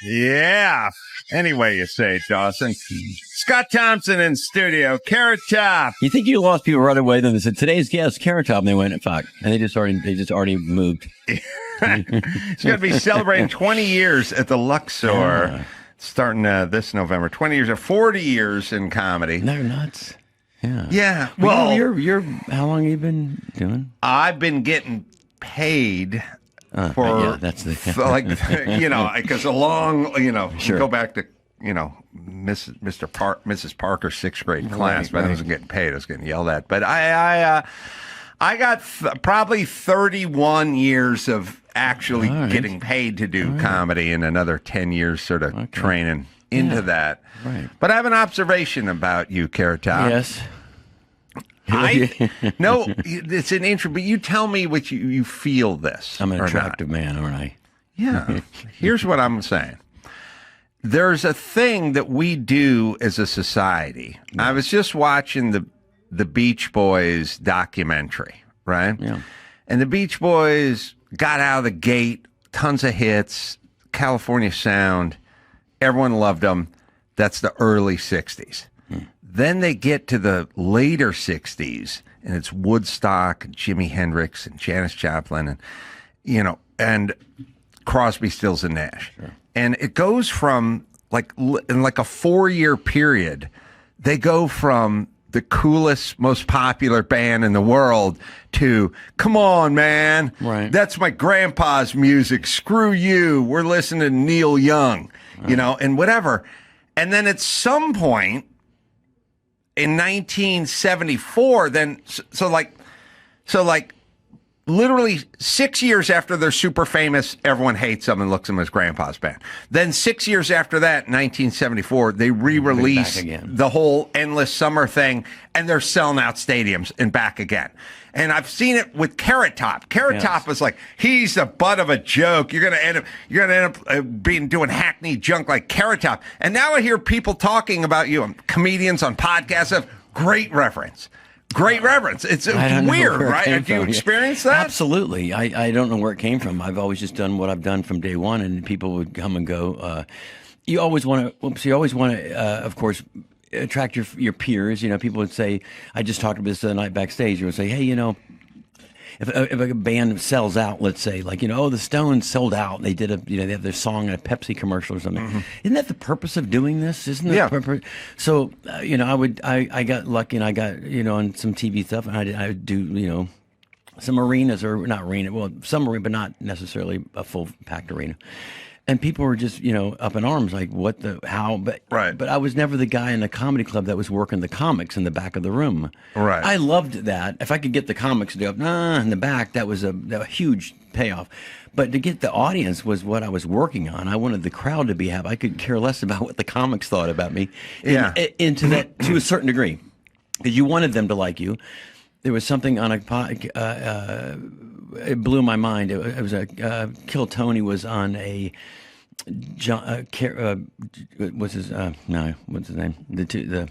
Yeah. Anyway, you say, Dawson. Scott Thompson in studio. Carrot Top. You think you lost people right away? Then they said today's guest, Carrot Top, and they went, "Fuck," and they just already moved. He's going to be celebrating 20 years at the Luxor, starting this November. 20 years or 40 years in comedy. They're nuts. Yeah. Yeah. Well, you're how long have you been doing? I've been getting paid. That's the because along, Sure. go back to, Mrs. Parker's sixth grade class, but I wasn't getting paid. I was getting yelled at. But I got probably 31 years of actually getting paid to do comedy, and another 10 years sort of training into that. Right. But I have an observation about you, Carrot Top. Yes. No, it's an intro, but you tell me what you feel this. I'm an attractive man, aren't I? Yeah. Here's what I'm saying. There's a thing that we do as a society. Yeah. I was just watching the Beach Boys documentary, right? Yeah. And the Beach Boys got out of the gate, tons of hits, California sound. Everyone loved them. That's the early 60s. Then they get to the later 60s, and it's Woodstock, and Jimi Hendrix, and Janis Joplin, and Crosby, Stills, and Nash. Sure. And it goes from, in a 4-year period, they go from the coolest, most popular band in the world to, come on, man. Right. That's my grandpa's music. Screw you. We're listening to Neil Young, and whatever. And then at some point, in 1974, literally 6 years after they're super famous, everyone hates them and looks at them as grandpa's band. Then 6 years after that, 1974, they re-release the whole Endless Summer thing, and they're selling out stadiums and back again. And I've seen it with Carrot Top. Carrot Top was like, he's the butt of a joke. You're gonna end up doing hackney junk like Carrot Top. And now I hear people talking about you, comedians on podcasts. Great reference. Great reference. It's weird, right? Have you experienced that? Absolutely. I don't know where it came from. I've always just done what I've done from day one, and people would come and go. You always want to, of course, attract your peers. People would say, I just talked about this the other night backstage. You would say, hey, if a band sells out, let's say, the Stones sold out, and they did they have their song in a Pepsi commercial or something. Mm-hmm. Isn't that the purpose of doing this? Isn't that the purpose? So, I got lucky, and I got, on some TV stuff, and I would do, some arenas, or not arena, well, some arena, but not necessarily a full packed arena. And people were just, up in arms, like, what the, how? But I was never the guy in the comedy club that was working the comics in the back of the room. Right. I loved that. If I could get the comics to go in the back, that was a huge payoff. But to get the audience was what I was working on. I wanted the crowd to be happy. I could care less about what the comics thought about me. Into that, to a certain degree. Because you wanted them to like you. There was something on it blew my mind. It was Kill Tony was on a what's his name? The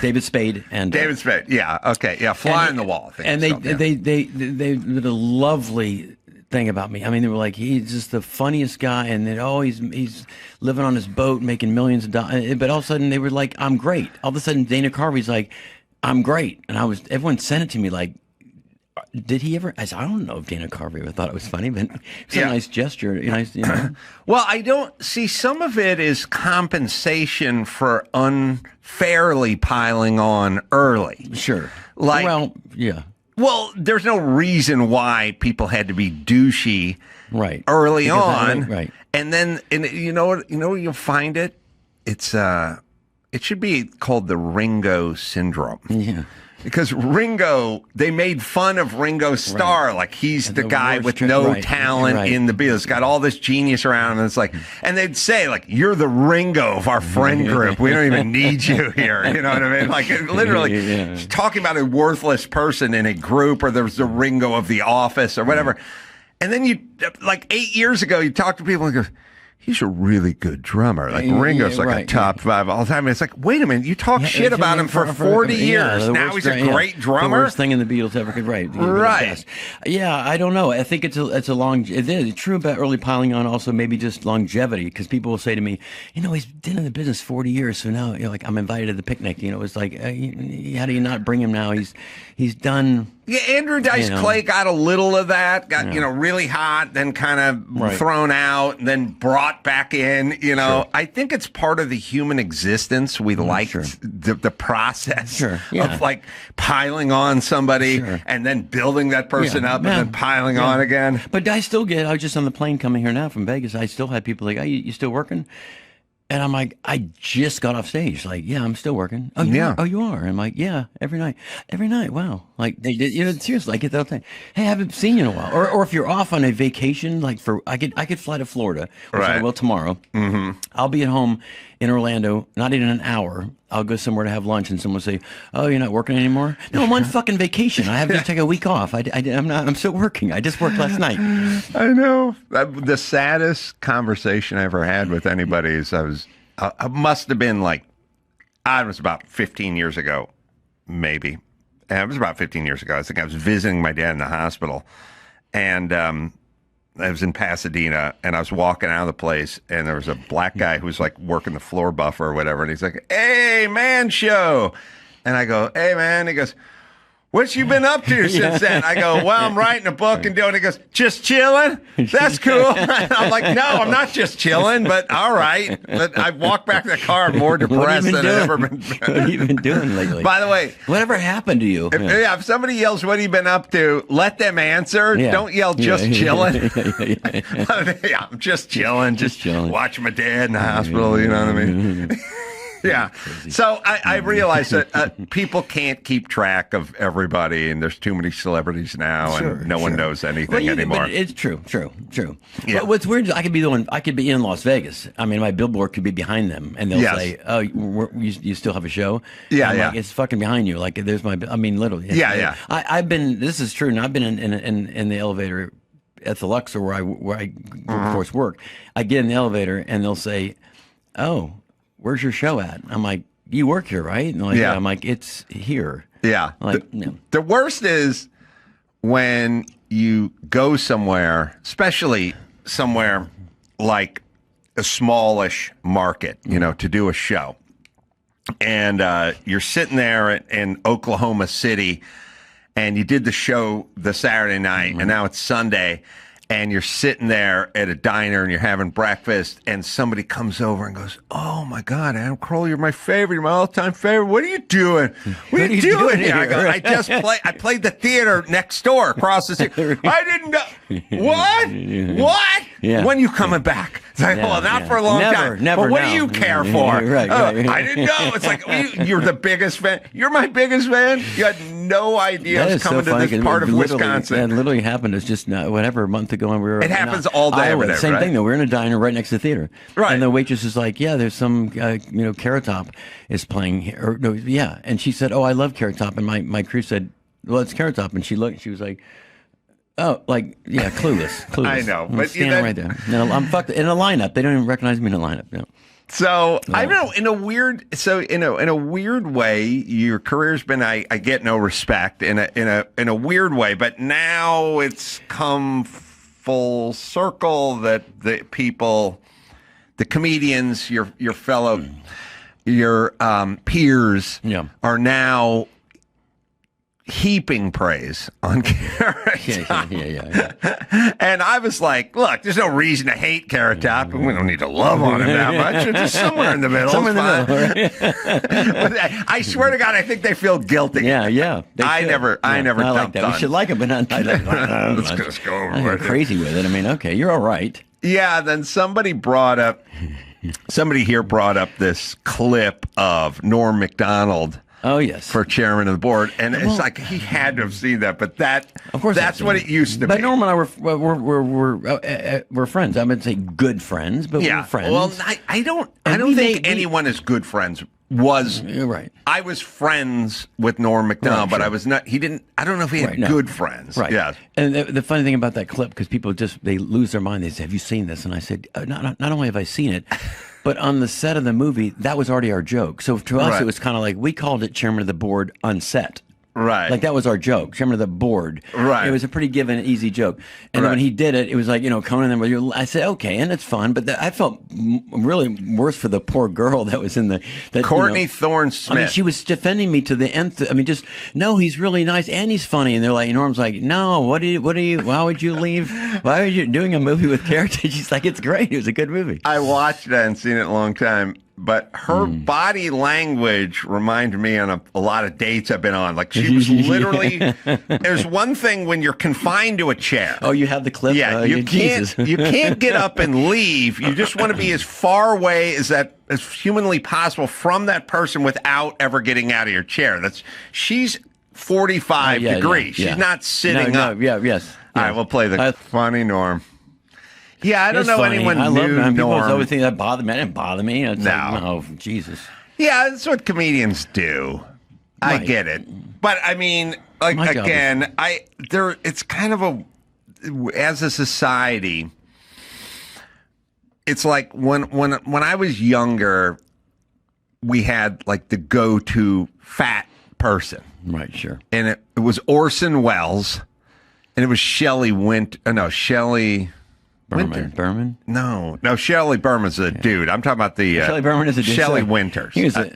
David Spade and David Spade. Yeah. Okay. Yeah. Fly on the Wall. I think and they did a lovely thing about me. I mean, they were like, he's just the funniest guy, and then he's living on his boat making millions of dollars. But all of a sudden, they were like, I'm great. All of a sudden, Dana Carvey's like, I'm great, and everyone sent it to me like, did he ever? I don't know if Dana Carvey ever thought it was funny, but it's a nice gesture. Well, I don't see, some of it is compensation for unfairly piling on early. Sure. Well, there's no reason why people had to be douchey early on. Right. And then, you know what you'll find it? It should be called the Ringo syndrome. Yeah. Because Ringo, they made fun of Ringo Starr, like he's the guy with no talent in the Beatles, got all this genius around him, and it's like, and they'd say, like, you're the Ringo of our friend group. We don't even need you here. You know what I mean? Like, literally, talking about a worthless person in a group, or there's the Ringo of The Office or whatever. And then like 8 years ago, you talk to people and go, he's a really good drummer. Like Ringo's like a top 5 all the time. It's like, wait a minute, you talk shit about him for 40 years. Now he's a great drummer. The worst thing in the Beatles ever could write. Right. Yeah, I don't know. I think it's a long. It is true about early piling on. Also, maybe just longevity, because people will say to me, he's been in the business 40 years, so now like I'm invited to the picnic. It's like, how do you not bring him now? He's done. Yeah, Andrew Dice Clay got a little of that, got, really hot, then kind of thrown out, and then brought back in, Sure. I think it's part of the human existence. We like the process of like piling on somebody and then building that person up and then piling on again. But I was just on the plane coming here now from Vegas. I still had people like, you still working? And I'm like, I just got off stage. Like, yeah, I'm still working. Oh, yeah. Oh, you are? And I'm like, yeah, every night. Every night. Wow. Like, they did, seriously, I get that thing. Hey, I haven't seen you in a while. Or if you're off on a vacation, like I could fly to Florida, which I will tomorrow. Mm-hmm. I'll be at home in Orlando, not even an hour. I'll go somewhere to have lunch, and someone will say, "Oh, you're not working anymore?" No, I'm on fucking vacation. I have to take a week off. I'm still working. I just worked last night. I know. The saddest conversation I ever had with anybody is I must have been like, I was about 15 years ago, maybe. It was about 15 years ago. I think I was visiting my dad in the hospital, and I was in Pasadena, and I was walking out of the place, and there was a black guy who was like working the floor buffer or whatever, and he's like, "Hey, man, show." And I go, "Hey, man." He goes, "What you been up to since then?" I go, "Well, I'm writing a book and doing." He goes, "Just chilling? That's cool." And I'm like, "No, I'm not just chilling, but all right." But I walked back to the car more depressed than I've ever been. What have you been doing lately? By the way, whatever happened to you? If somebody yells, "What have you been up to?" let them answer. Yeah. Don't yell, "Just chilling." Yeah, I'm just chilling. Just chilling. Watching my dad in the hospital. You know what I mean? Yeah. So I realize that people can't keep track of everybody, and there's too many celebrities now, and no one knows anything anymore. But it's true. Yeah. But what's weird is I could be in Las Vegas. I mean, my billboard could be behind them, and they'll say, "Oh, you still have a show?" Yeah, Like, it's fucking behind you. Like, there's my. I mean, literally. Yeah. I've been. This is true, and I've been in the elevator at the Luxor where I of course work. I get in the elevator, and they'll say, "Oh, where's your show at?" I'm like, "You work here, right?" And like, I'm like, "It's here." Yeah. Like, the worst is when you go somewhere, especially somewhere like a smallish market, to do a show. And you're sitting there in Oklahoma City, and you did the show the Saturday night, and now it's Sunday. And you're sitting there at a diner and you're having breakfast, and somebody comes over and goes, "Oh my God, Adam Carolla, you're my favorite, you're my all-time favorite. What are you doing? What are you doing here?" I go, I played the theater next door across the street. I didn't know. What? Yeah. When are you coming back? It's like, well, not for a long time. Never. But what do you care for? Right. I didn't know. It's like, you're the biggest fan. You're my biggest fan. You had no idea I was coming to this part of Wisconsin. That literally happened. It's just a month ago, and we were. It happens all day. Iowa, same thing though. We're in a diner right next to the theater, right? And the waitress is like, "Yeah, there's some, Carrot Top is playing here." And she said, "Oh, I love Carrot Top," and my crew said, "Well, it's Carrot Top," and she looked. She was like, "Oh, clueless." I know, but standing right there. No, I'm fucked in a lineup. They don't even recognize me in a lineup. No. So I don't know. In a weird way, your career's been. I get no respect in a weird way, but now it's come full circle that the people, the comedians, your fellow, your peers, are now heaping praise on Carrot Top. Yeah. And I was like, look, there's no reason to hate Carrot Top, and we don't need to love on him that much. It's just somewhere in the middle. But I swear to God, I think they feel guilty. Yeah. I never dumped like that. We should like him, but not. Let's just go over it. Crazy with it. I mean, okay, you're all right. Yeah. Then somebody here brought up this clip of Norm Macdonald. Oh, yes. For chairman of the board. And it's like he had to have seen that, but of course that's what it used to be. But Norm and I we're friends. I wouldn't say good friends, but we're friends. Well, I don't think anyone is good friends was right. I was friends with Norm Macdonald, but I was not. He didn't. I don't know if he had good friends. Right. Yeah. And the funny thing about that clip, because people they lose their mind. They say, "Have you seen this?" And I said, "Not only have I seen it, but on the set of the movie, that was already our joke. So to us, it was kind of like we called it Chairman of the Board on set." Right. Like that was our joke, Chairman of the Board. Right. It was a pretty given, easy joke. And then when he did it, it was like, Conan and them. I said, okay, and it's fun. But I felt really worse for the poor girl that was in the... Courtney Thorne-Smith. I mean, she was defending me to the nth. I mean, just, no, he's really nice and he's funny. And they're like, Norm's like, no, why would you leave? Why are you doing a movie with characters? She's like, it's great. It was a good movie. I watched that and seen it a long time. But her body language reminded me on a lot of dates I've been on. Like she was literally. There's one thing when you're confined to a chair. Oh, you have the clip. Yeah, you can't get up and leave. You just want to be as far away as humanly possible from that person without ever getting out of your chair. She's 45 degrees. She's not sitting up. Yes. All right, we'll play the funny Norm. Yeah, I don't know funny. anyone I knew love Norm. People Norm. always think that bothered me. That didn't bother me. It's No. like, oh, Jesus. Yeah, that's what comedians do. I get it. But I mean, like again, it's kind of as a society, it's like when I was younger, we had like the go-to fat person. Right, sure. And it was Orson Welles, and it was Shelley Shelley Berman? No, Shelley Berman's a dude. I'm talking about the Shelley Berman is a dude. Shelley Winters. Shelley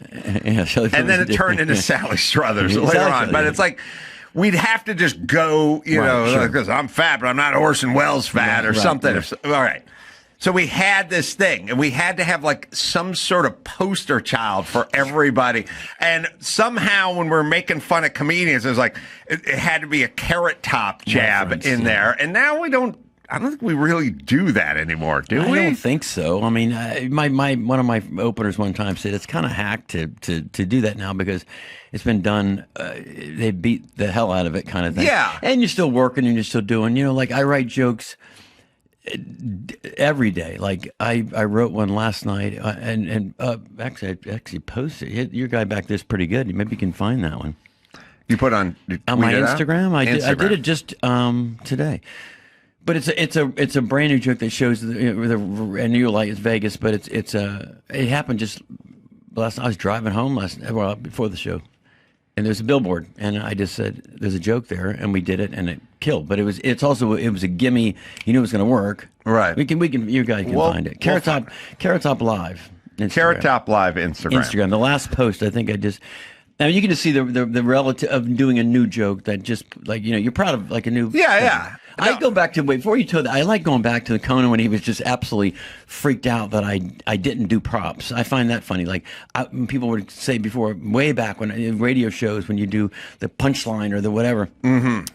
and then it turned into Sally Struthers later on. But it's like we'd have to just go, because I'm fat, but I'm not Orson Welles fat or something. Right. All right. So we had this thing, and we had to have like some sort of poster child for everybody. And somehow when we're making fun of comedians, it was like it had to be a Carrot Top jab in there. And now I don't think we really do that anymore, do we? I don't think so. I mean, one of my openers one time said it's kind of hacked to do that now because it's been done. They beat the hell out of it, kind of thing. Yeah, and you're still working and you're still doing. Like I write jokes every day. Like I wrote one last night, and actually posted it. Your guy back there's pretty good. Maybe you can find that one. You put on my Instagram. I did it just today. But it's a brand new joke that shows and you're like it's Vegas, but it happened just last night. I was driving home before the show, and there's a billboard, and I just said there's a joke there, and we did it, and it killed. But it was a gimme. You knew it was going to work. Right. We can. You guys can find it. Carrot Top Live. Instagram. Carrot Top Live Instagram. The last post I think I just. I mean, you can just see the relative of doing a new joke that just like you're proud of like a new. Yeah. I go back to before you told that. I like going back to the Conan when he was just absolutely freaked out that I didn't do props. I find that funny. Like when people would say before, way back when in radio shows when you do the punchline or the whatever,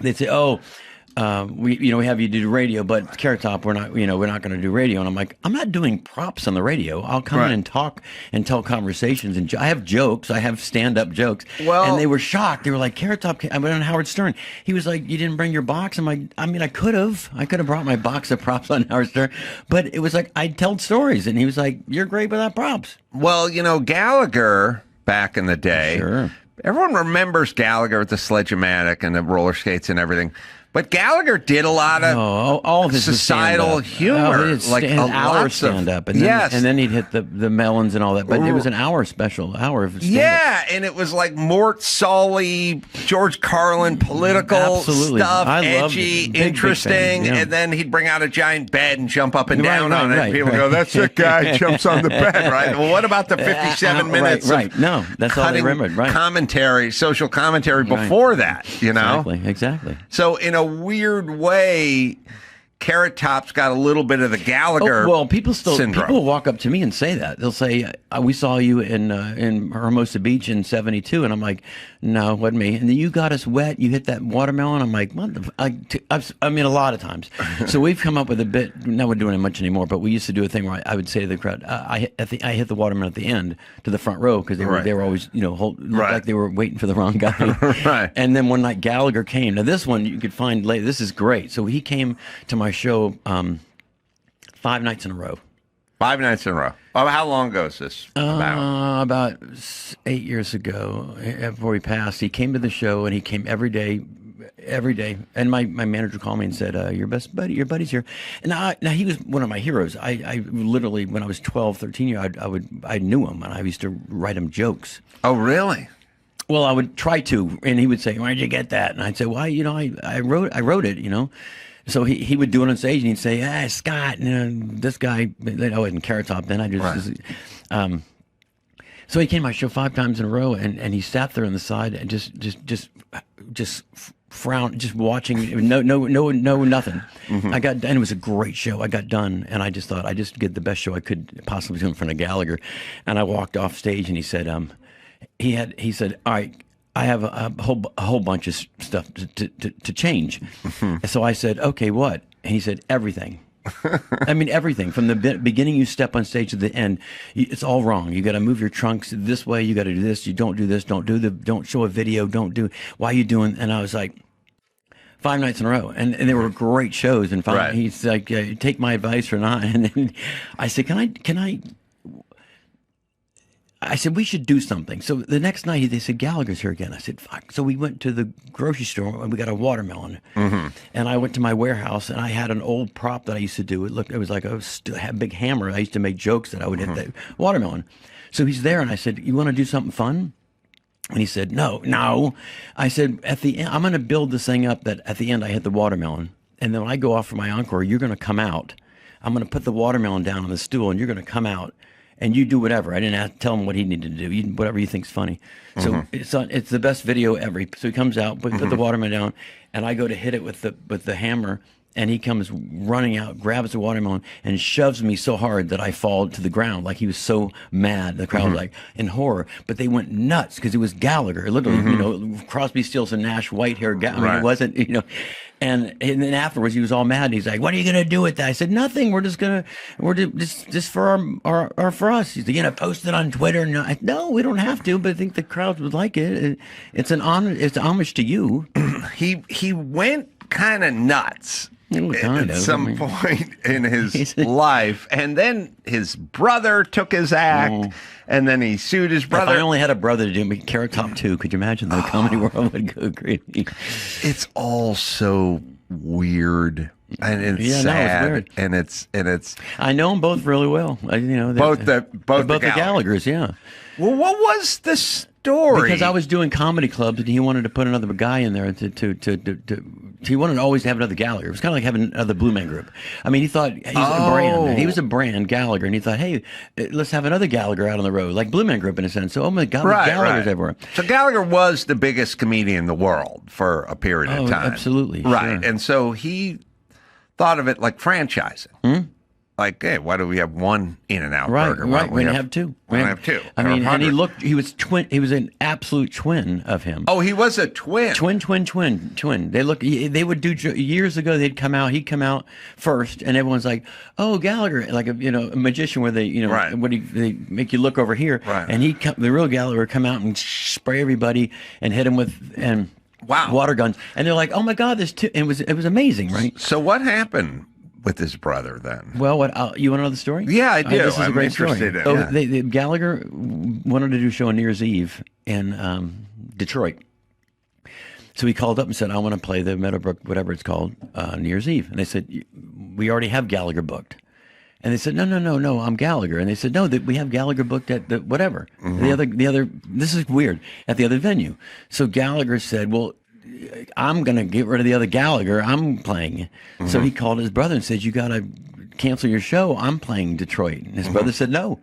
they'd say, "Oh, we have you do radio, but Carrot Top, we're not going to do radio." And I'm like, I'm not doing props on the radio. I'll come in and talk and tell conversations, and I have jokes. I have stand-up jokes. Well, and they were shocked. They were like, Carrot Top. I went on Howard Stern. He was like, you didn't bring your box. I'm like, I mean, I could have brought my box of props on Howard Stern, but it was like I told stories, and he was like, you're great without props. Well, Gallagher back in the day. Sure. Everyone remembers Gallagher with the sledge-o-matic and the roller skates and everything. But Gallagher did a lot of all of his societal humor, like an hour stand-up, and then he'd hit the melons and all that. But it was an hour of stand-up. Yeah, and it was like Mort Solly, George Carlin, political stuff, edgy, interesting, and then he'd bring out a giant bed and jump up and down on it. And people go, "That's that guy jumps on the bed, right?" Well, what about the 57 minutes? Right. No, that's all they remembered. Right. Commentary, social commentary before that. Exactly. So in a weird way, Carrot Top's got a little bit of the Gallagher syndrome. People walk up to me and say that. They'll say, "We saw you in Hermosa Beach in '72," and I'm like, "No, wasn't me." And then you got us wet. You hit that watermelon. I'm like, "What the?" I mean, a lot of times. So we've come up with a bit. Now we're doing it much anymore, but we used to do a thing where I would say to the crowd, "I hit the watermelon at the end to the front row because they were always looked like they were waiting for the wrong guy." Right. And then one night Gallagher came. Now this one you could find later. This is great. So he came to my show 5 nights in a row. 5 nights in a row. Oh, how long ago is this? About 8 years ago, before he passed, he came to the show, and he came every day. And my manager called me and said, your buddy's here. And now he was one of my heroes. I literally, when I was 12, 13 years, I knew him, and I used to write him jokes. Oh, really? Well, I would try to, and he would say, "Where'd you get that?" And I'd say, "Well, I wrote it, So he would do it on stage, and he'd say, Scott, this guy." I wasn't Carrot Top then. I just, right. So he came to my show 5 times in a row, and he sat there on the side and just frowned, just watching, no, nothing. Mm-hmm. And it was a great show. I got done, and I just thought I just did the best show I could possibly do in front of Gallagher, and I walked off stage, and he said, he said, "All right, I have a whole bunch of stuff to change." Mm-hmm. So I said, "Okay, what?" And he said, "Everything." I mean, everything from the beginning you step on stage to the end, it's all wrong. You got to move your trunks this way. You got to do this. You don't do this. Don't show a video. Don't do. Why are you doing? And I was like, 5 nights in a row, and they were great shows. And finally, right. He's like, "Take my advice or not." And then I said, "Can I?" I said, "We should do something." So the next night, they said, "Gallagher's here again." I said, "Fuck." So we went to the grocery store, and we got a watermelon. Mm-hmm. And I went to my warehouse, and I had an old prop that I used to do. It was like a big hammer. I used to make jokes that I would hit the watermelon. So he's there, and I said, "You want to do something fun?" And he said, No. I said, "At the end, I'm going to build this thing up that at the end I hit the watermelon. And then when I go off for my encore, you're going to come out. I'm going to put the watermelon down on the stool, and you're going to come out. And you do whatever." I didn't tell him what he needed to do. Whatever he thinks funny. So it's the best video ever. So he comes out, put the watermelon down, and I go to hit it with the hammer, and he comes running out, grabs the watermelon, and shoves me so hard that I fall to the ground. Like he was so mad. The crowd was like in horror, but they went nuts because it was Gallagher, literally. Crosby, Stills, and Nash, white hair. I mean, it wasn't. And then afterwards, he was all mad. And he's like, "What are you gonna do with that?" I said, "Nothing. We're just for our for us." He's like, "Post it on Twitter." No, we don't have to. But I think the crowd would like it. It's an honor. It's homage to you. He went kind of nuts at some point in his life, and then his brother took his act, and then he sued his brother. If I only had a brother to do me, Carrot Top 2, could you imagine the comedy world would go crazy? It's all so weird, and it's sad, no, it's weird. and it's. I know them both really well. Both the Gallaghers, yeah. Well, what was the story? Because I was doing comedy clubs, and he wanted to put another guy in there he wanted to always have another Gallagher. It was kind of like having another Blue Man Group. I mean, he thought he's a brand. He was a brand, Gallagher, and he thought, hey, let's have another Gallagher out on the road, like Blue Man Group in a sense. So, oh my God, Gallagher's everywhere. So Gallagher was the biggest comedian in the world for a period of time. Absolutely. Right. Sure. And so he thought of it like franchising. Like, hey, why do we have one In-N-Out burger? Right, we're gonna have two. We're gonna have two. I mean, and he was an absolute twin of him. Oh, he was a twin. Twin. They would do years ago. He'd come out first, and everyone's like, "Oh, Gallagher," like a magician where they they make you look over here, right. And the real Gallagher would come out and spray everybody and hit him with water guns, and they're like, "Oh my God, there's two." And it was amazing, right? So what happened with his brother then? Well, you want to know the story? Yeah, I do. This is a great story. So Gallagher wanted to do a show on New Year's Eve in Detroit. So he called up and said, "I want to play the Meadowbrook, whatever it's called, New Year's Eve." And they said, "We already have Gallagher booked." And they said, No, I'm Gallagher. And they said, "No, we have Gallagher booked at the whatever. The other, this is weird, at the other venue." So Gallagher said, "Well, I'm going to get rid of the other Gallagher. I'm playing." So he called his brother and said, "You got to cancel your show. I'm playing Detroit." And his brother said no.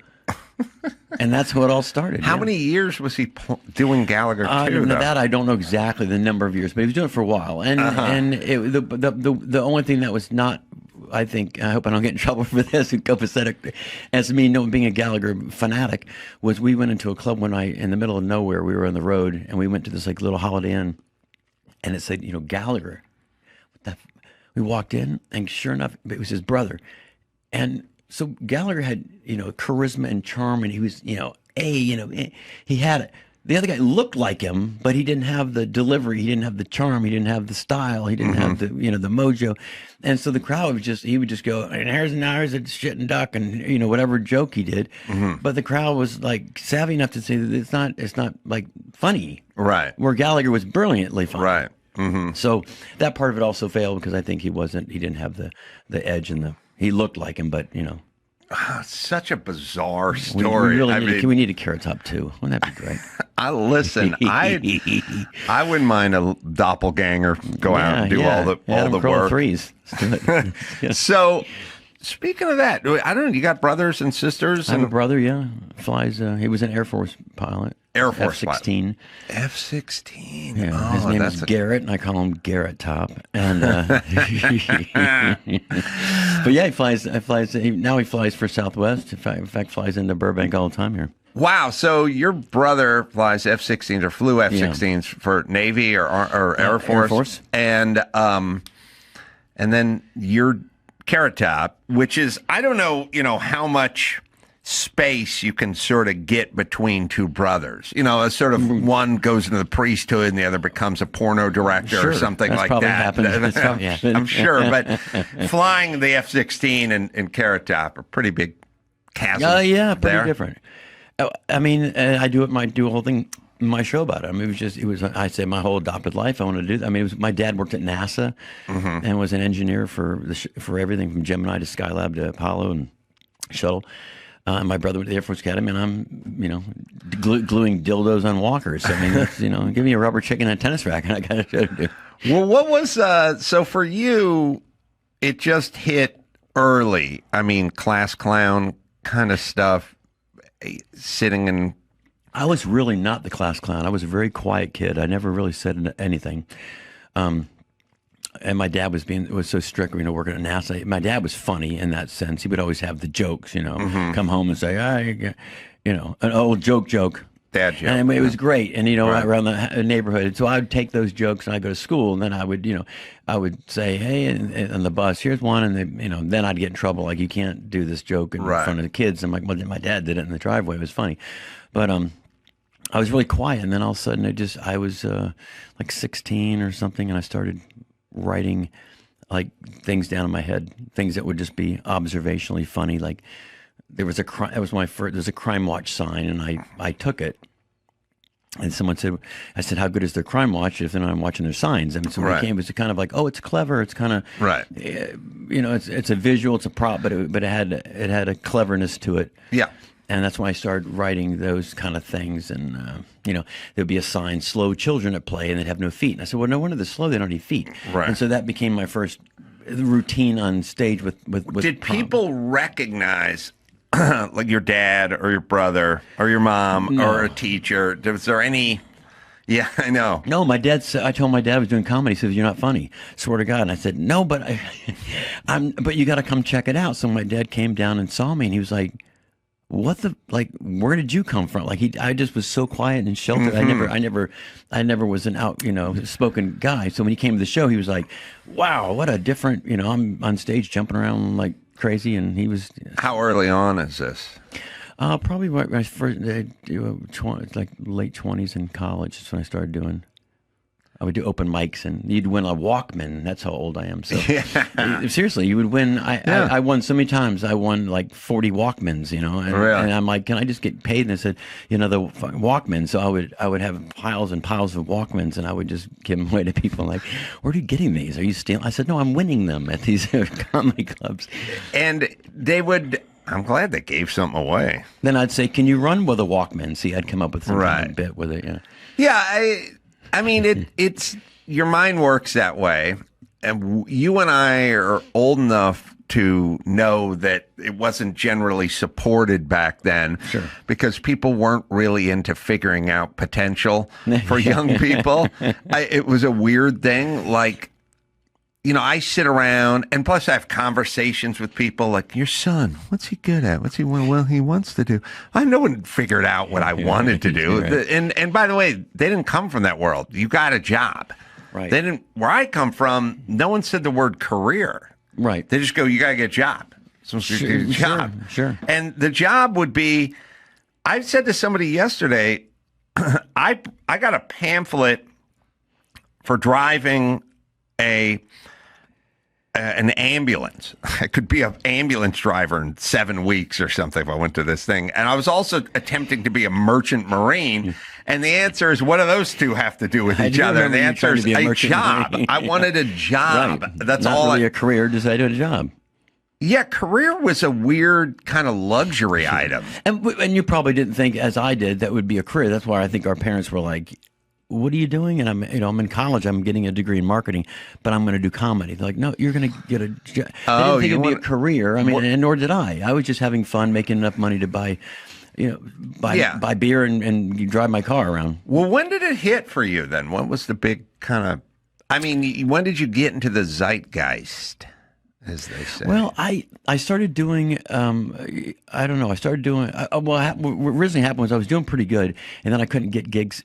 And that's how it all started. How many years was he doing Gallagher too? That I don't know exactly the number of years, but he was doing it for a while. And the only thing that was not, I hope I don't get in trouble for this, copacetic as me being a Gallagher fanatic, was we went into a club one night in the middle of nowhere. We were on the road, and we went to this like little Holiday Inn. And it said, Gallagher. We walked in, and sure enough, it was his brother. And so Gallagher had, charisma and charm, and he was, he had it. the other guy looked like him, but he didn't have the delivery, he didn't have the charm, he didn't have the style, he didn't have the the mojo, and so the crowd he would just go, and here's a shit and duck, and whatever joke he did, but the crowd was like savvy enough to say that it's not like funny, right? Where Gallagher was brilliantly funny, right? So that part of it also failed because I think he didn't have the edge and he looked like him, but such a bizarre story. We really we need a Carrot Top too. Wouldn't that be great? I wouldn't mind a doppelganger go out and do all the work. Threes. So, speaking of that, I don't know. You got brothers and sisters? I have a brother. Yeah, flies. He was an Air Force pilot. Air Force F-16. F-16. Yeah, his name is Garrett, and I call him Garrett Top. And but yeah, he flies. Now he flies for Southwest. In fact, flies into Burbank all the time here. Wow. So your brother flies F-16s or flew F-16s for Navy or Air Force. Air Force. And then your Carrot Top, which is, I don't know, how much space you can sort of get between two brothers. A sort of one goes into the priesthood and the other becomes a porno director or something like that. That's probably happened. I'm sure, but flying the F-16 and Carrot Top are pretty big chasms. Yeah, pretty there. different. I mean, I do a whole thing in my show about it. I mean, I say my whole adopted life I wanted to do that. I mean, my dad worked at NASA and was an engineer for everything from Gemini to Skylab to Apollo and shuttle. My brother went to the Air Force Academy, and I'm, gluing dildos on walkers. I mean, that's, give me a rubber chicken and a tennis racket, and I got a show to do. Well, what was, so for you, it just hit early. I mean, class clown kind of stuff, sitting in. I was really not the class clown. I was a very quiet kid. I never really said anything. And my dad was so strict, working at NASA. My dad was funny in that sense. He would always have the jokes, come home and say, an old joke. Dad joke. And it was great. And, right around the neighborhood. So I would take those jokes and I'd go to school. And then I would say, hey, on the bus, here's one. And then I'd get in trouble. Like, you can't do this joke in front of the kids. I'm like, well, my dad did it in the driveway. It was funny. But, I was really quiet. And then all of a sudden I was like 16 or something. And I started writing like things down in my head, things that would just be observationally funny. Like there's a Crime Watch sign, and I took it, and someone said, I said, how good is their Crime Watch if they're not watching their signs? I mean, so it was kind of like, oh, it's clever. It's kind of it's a visual, it's a prop, but it had a cleverness to it. Yeah. And that's when I started writing those kind of things. And, there'd be a sign, slow children at play, and they'd have no feet. And I said, well, no wonder they're slow. They don't need feet. Right. And so that became my first routine on stage with Did people recognize, like your dad or your brother or your mom or a teacher? Was there any... Yeah, I know. No, I told my dad I was doing comedy. He said, you're not funny. Swear to God. And I said, no, but but you got to come check it out. So my dad came down and saw me, and he was like, where did you come from? I just was so quiet and sheltered. I never was an spoken guy. So when he came to the show, he was like, wow, what a different, I'm on stage jumping around like crazy. And he was. How early on is this? Probably my first, late 20s in college. That's when I started doing. I would do open mics, and you'd win a Walkman. That's how old I am. So seriously, you would win. I won so many times. I won like 40 Walkmans, and I'm like, can I just get paid? And they said, the Walkman. So I would have piles and piles of Walkmans, and I would just give them away to people. Like, where are you getting these? Are you stealing? I said, no, I'm winning them at these comedy clubs. And they would. I'm glad they gave something away. Then I'd say, can you run with a Walkman? See, I'd come up with some kind of bit with it. Yeah. Yeah. I mean, it's your mind works that way, and you and I are old enough to know that it wasn't generally supported back then, because people weren't really into figuring out potential for young people. It was a weird thing, like. I sit around, and plus I have conversations with people like, your son, what's he good at? What's he wants to do? No one figured out what I wanted to do. Right. And by the way, they didn't come from that world. You got a job. Right. They didn't. Where I come from, no one said the word career. Right. They just go, you got to get a job. Job. Sure. And the job would be, I said to somebody yesterday, I got a pamphlet for driving an ambulance. I could be an ambulance driver in 7 weeks or something if I went to this thing. And I was also attempting to be a merchant marine. And the answer is, what do those two have to do with each other? The answer is a job. I wanted a job. Right. That's Not all. Really a career, decided a job. Yeah, career was a weird kind of luxury item. And you probably didn't think, as I did, that would be a career. That's why I think our parents were like, "What are you doing?" And I'm in college. I'm getting a degree in marketing, but I'm going to do comedy. They're like, "No, you're going to get a job." They didn't think it'd be a career. I mean, and nor did I. I was just having fun, making enough money to buy beer and drive my car around. Well, when did it hit for you then? What was the big kind of? I mean, when did you get into the zeitgeist, as they say? Well, I started doing, I don't know, I started doing, what originally happened was I was doing pretty good, and then I couldn't get gigs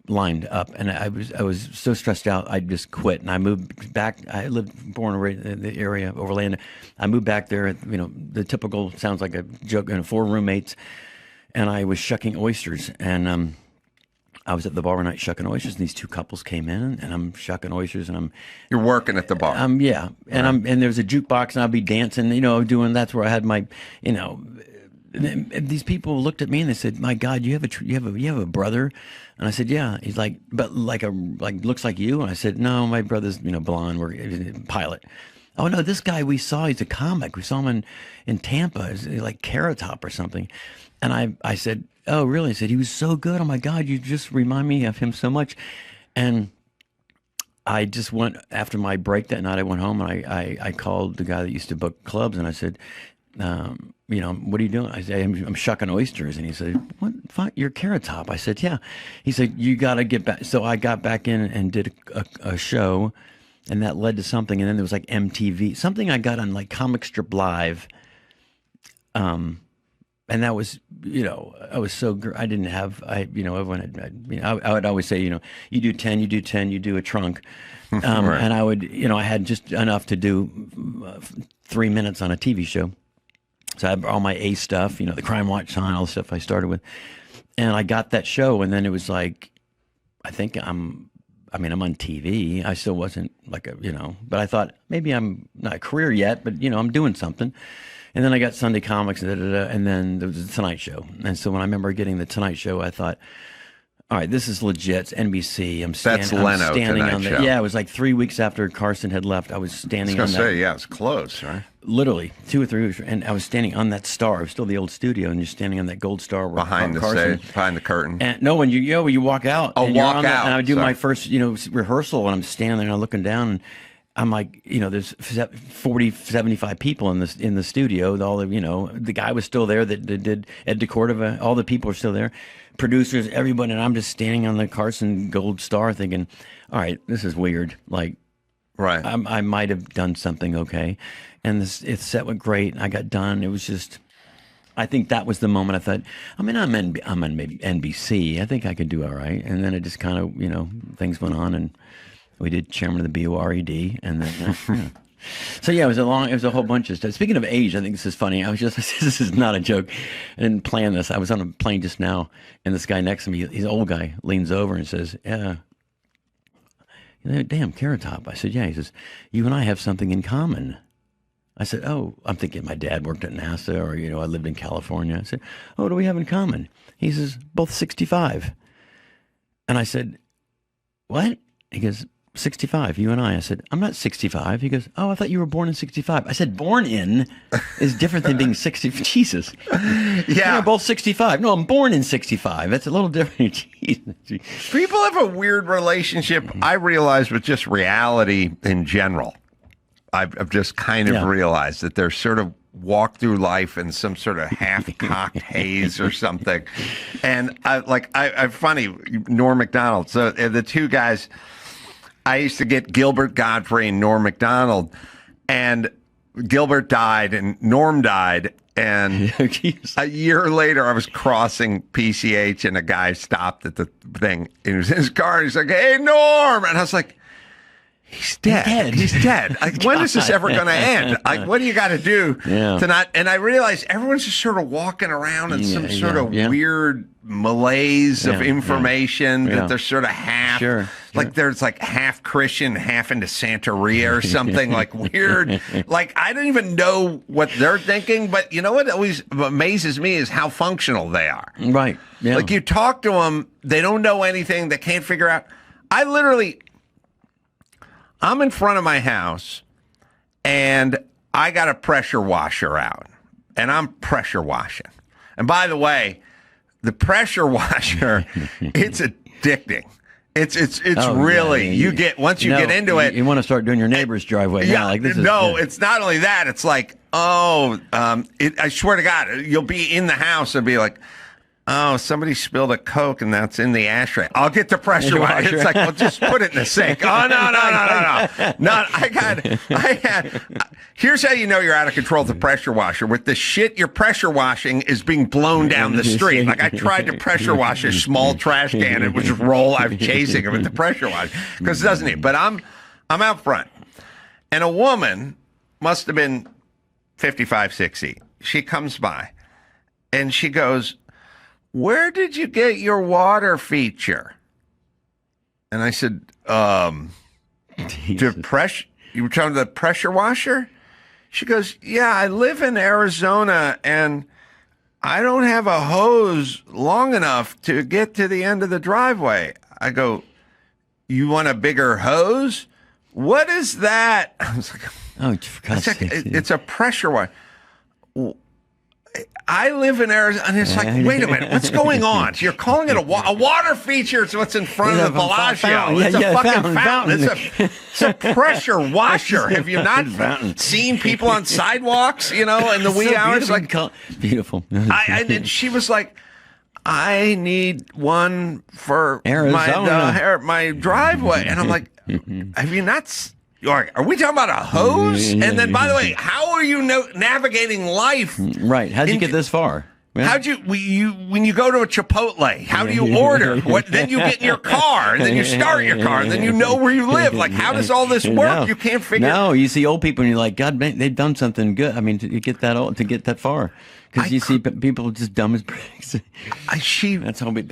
lined up, and I was so stressed out, I just quit, and I moved back. I lived, born and raised in the area of Orlando. I moved back there, the typical, sounds like a joke, 4 roommates, and I was shucking oysters, and I was at the bar one night shucking oysters, and these 2 couples came in, and I'm shucking oysters, and You're working at the bar. Yeah, and and there's a jukebox, and I'll be dancing, doing. That's where I had my, and these people looked at me and they said, "My God, you have a brother?" And I said, "Yeah." He's like, "But like looks like you?" And I said, "No, my brother's blonde. We're a pilot." "Oh no, this guy we saw, he's a comic. We saw him in Tampa, he's like Carrot Top or something." And I said, "Oh, really?" I said, "He was so good. Oh my God, you just remind me of him so much." And I just went, after my break that night, I went home and I called the guy that used to book clubs, and I said, "What are you doing?" I said, I'm shucking oysters. And he said, "What? You're Carrot Top." I said, "Yeah." He said, "You got to get back." So I got back in and did a show, and that led to something. And then there was like MTV, something I got on like Comic Strip Live. And that was, I was so, I didn't have, everyone had, I would always say, you do 10, you do a trunk. Right. And I would, I had just enough to do 3 minutes on a TV show. So I had all my A stuff, the Crime Watch sign, all the stuff I started with. And I got that show, and then it was like, I think I'm on TV. I still wasn't like but I thought maybe I'm not a career yet, but I'm doing something. And then I got Sunday Comics, and then there was the Tonight Show. And so when I remember getting the Tonight Show, I thought, all right, this is legit. It's NBC. That's Leno standing Tonight on Show. Yeah, it was like 3 weeks after Carson had left. I was standing on that. Yeah, it's close, right? Literally 2 or 3 weeks, and I was standing on that star. It was still the old studio, and you're standing on that gold star behind the Carson. stage, behind the curtain. And no, when you walk out. Oh, and you're walk on out. And I would do my first rehearsal, and I'm standing there and I'm looking down, and I'm like, there's 40, 75 people in the studio. All the guy was still there that did Ed DeCordova. All the people are still there, producers, everybody, and I'm just standing on the Carson Gold Star, thinking, all right, this is weird. Like, right, I might have done something okay, and it set went great. And I got done. It was just, I think that was the moment I thought, I'm on maybe NBC. I think I could do all right. And then it just kind of, things went on, and we did Chairman of the BORED, and then so yeah, it was a whole bunch of stuff. Speaking of age, I think this is funny. This is not a joke. I didn't plan this. I was on a plane just now, and this guy next to me, he's an old guy, leans over and says, "Yeah, damn, Carrot Top." I said, "Yeah." He says, "You and I have something in common." I said, "Oh," I'm thinking my dad worked at NASA, or I lived in California. I said, "Oh, what do we have in common?" He says, "Both 65." And I said, "What?" He goes, 65, you and I. I said, "I'm not 65. He goes, "Oh, I thought you were born in 65. I said, "Born in is different than being 60. Jesus. Yeah. We're both 65. No, I'm born in 65. That's a little different. People have a weird relationship, I realize, with just reality in general. I've just kind of realized that they're sort of walk through life in some sort of half-cocked haze or something. And I'm funny, Norm Macdonald. So the two guys, I used to get Gilbert Godfrey and Norm Macdonald, and Gilbert died and Norm died. And a year later, I was crossing PCH, and a guy stopped at the thing. He was in his car, and he's like, "Hey, Norm!" And I was like, He's dead. He's dead. Like, when is this ever going to end? Like, what do you got to do to not? And I realized everyone's just sort of walking around in some sort of weird malaise of information that they're sort of half, like there's like half Christian, half into Santeria or something like weird. Like, I don't even know what they're thinking, but you know what always amazes me is how functional they are. Right. Yeah. Like, you talk to them, they don't know anything, they can't figure out. I'm in front of my house, and I got a pressure washer out, and I'm pressure washing. And by the way, the pressure washer, it's addicting. It's really, you get, once you get into it. You want to start doing your neighbor's driveway now. Like, this is, it's not only that. It's like, I swear to God, you'll be in the house and be like, oh, somebody spilled a Coke and that's in the ashtray. I'll get the pressure washer. It's like, well, just put it in the sink. Oh, no. Here's how you know you're out of control with the pressure washer. With the shit you're pressure washing is being blown down the street. Like, I tried to pressure wash a small trash can. It would just roll. I'm chasing it with the pressure washer because it doesn't need. But I'm out front. And a woman must have been 55, 60. She comes by and she goes, where did you get your water feature? And I said, you were talking about the pressure washer? She goes, yeah, I live in Arizona and I don't have a hose long enough to get to the end of the driveway. I go, you want a bigger hose? What is that? I was like, oh, for God's sake. It's a pressure washer. I live in Arizona, and it's like, wait a minute, what's going on? So you're calling it a water feature? It's what's in front of the Bellagio. It's a fucking fountain. It's a pressure washer. Have you not seen people on sidewalks, in the wee hours? Like, beautiful. And she was like, I need one for my driveway. And I'm like, have you not... Are we talking about a hose? And then, by the way, how are you navigating life? Right. How'd you get this far? Yeah. How'd you when you go to a Chipotle? How do you order? Then you get in your car, and then you start your car, and then you know where you live. Like, how does all this work? No. You can't figure. No, you see old people, and you're like, God, man, they've done something good. I mean, to get that old, to get that far. Because you see people just dumb as bricks. That's how we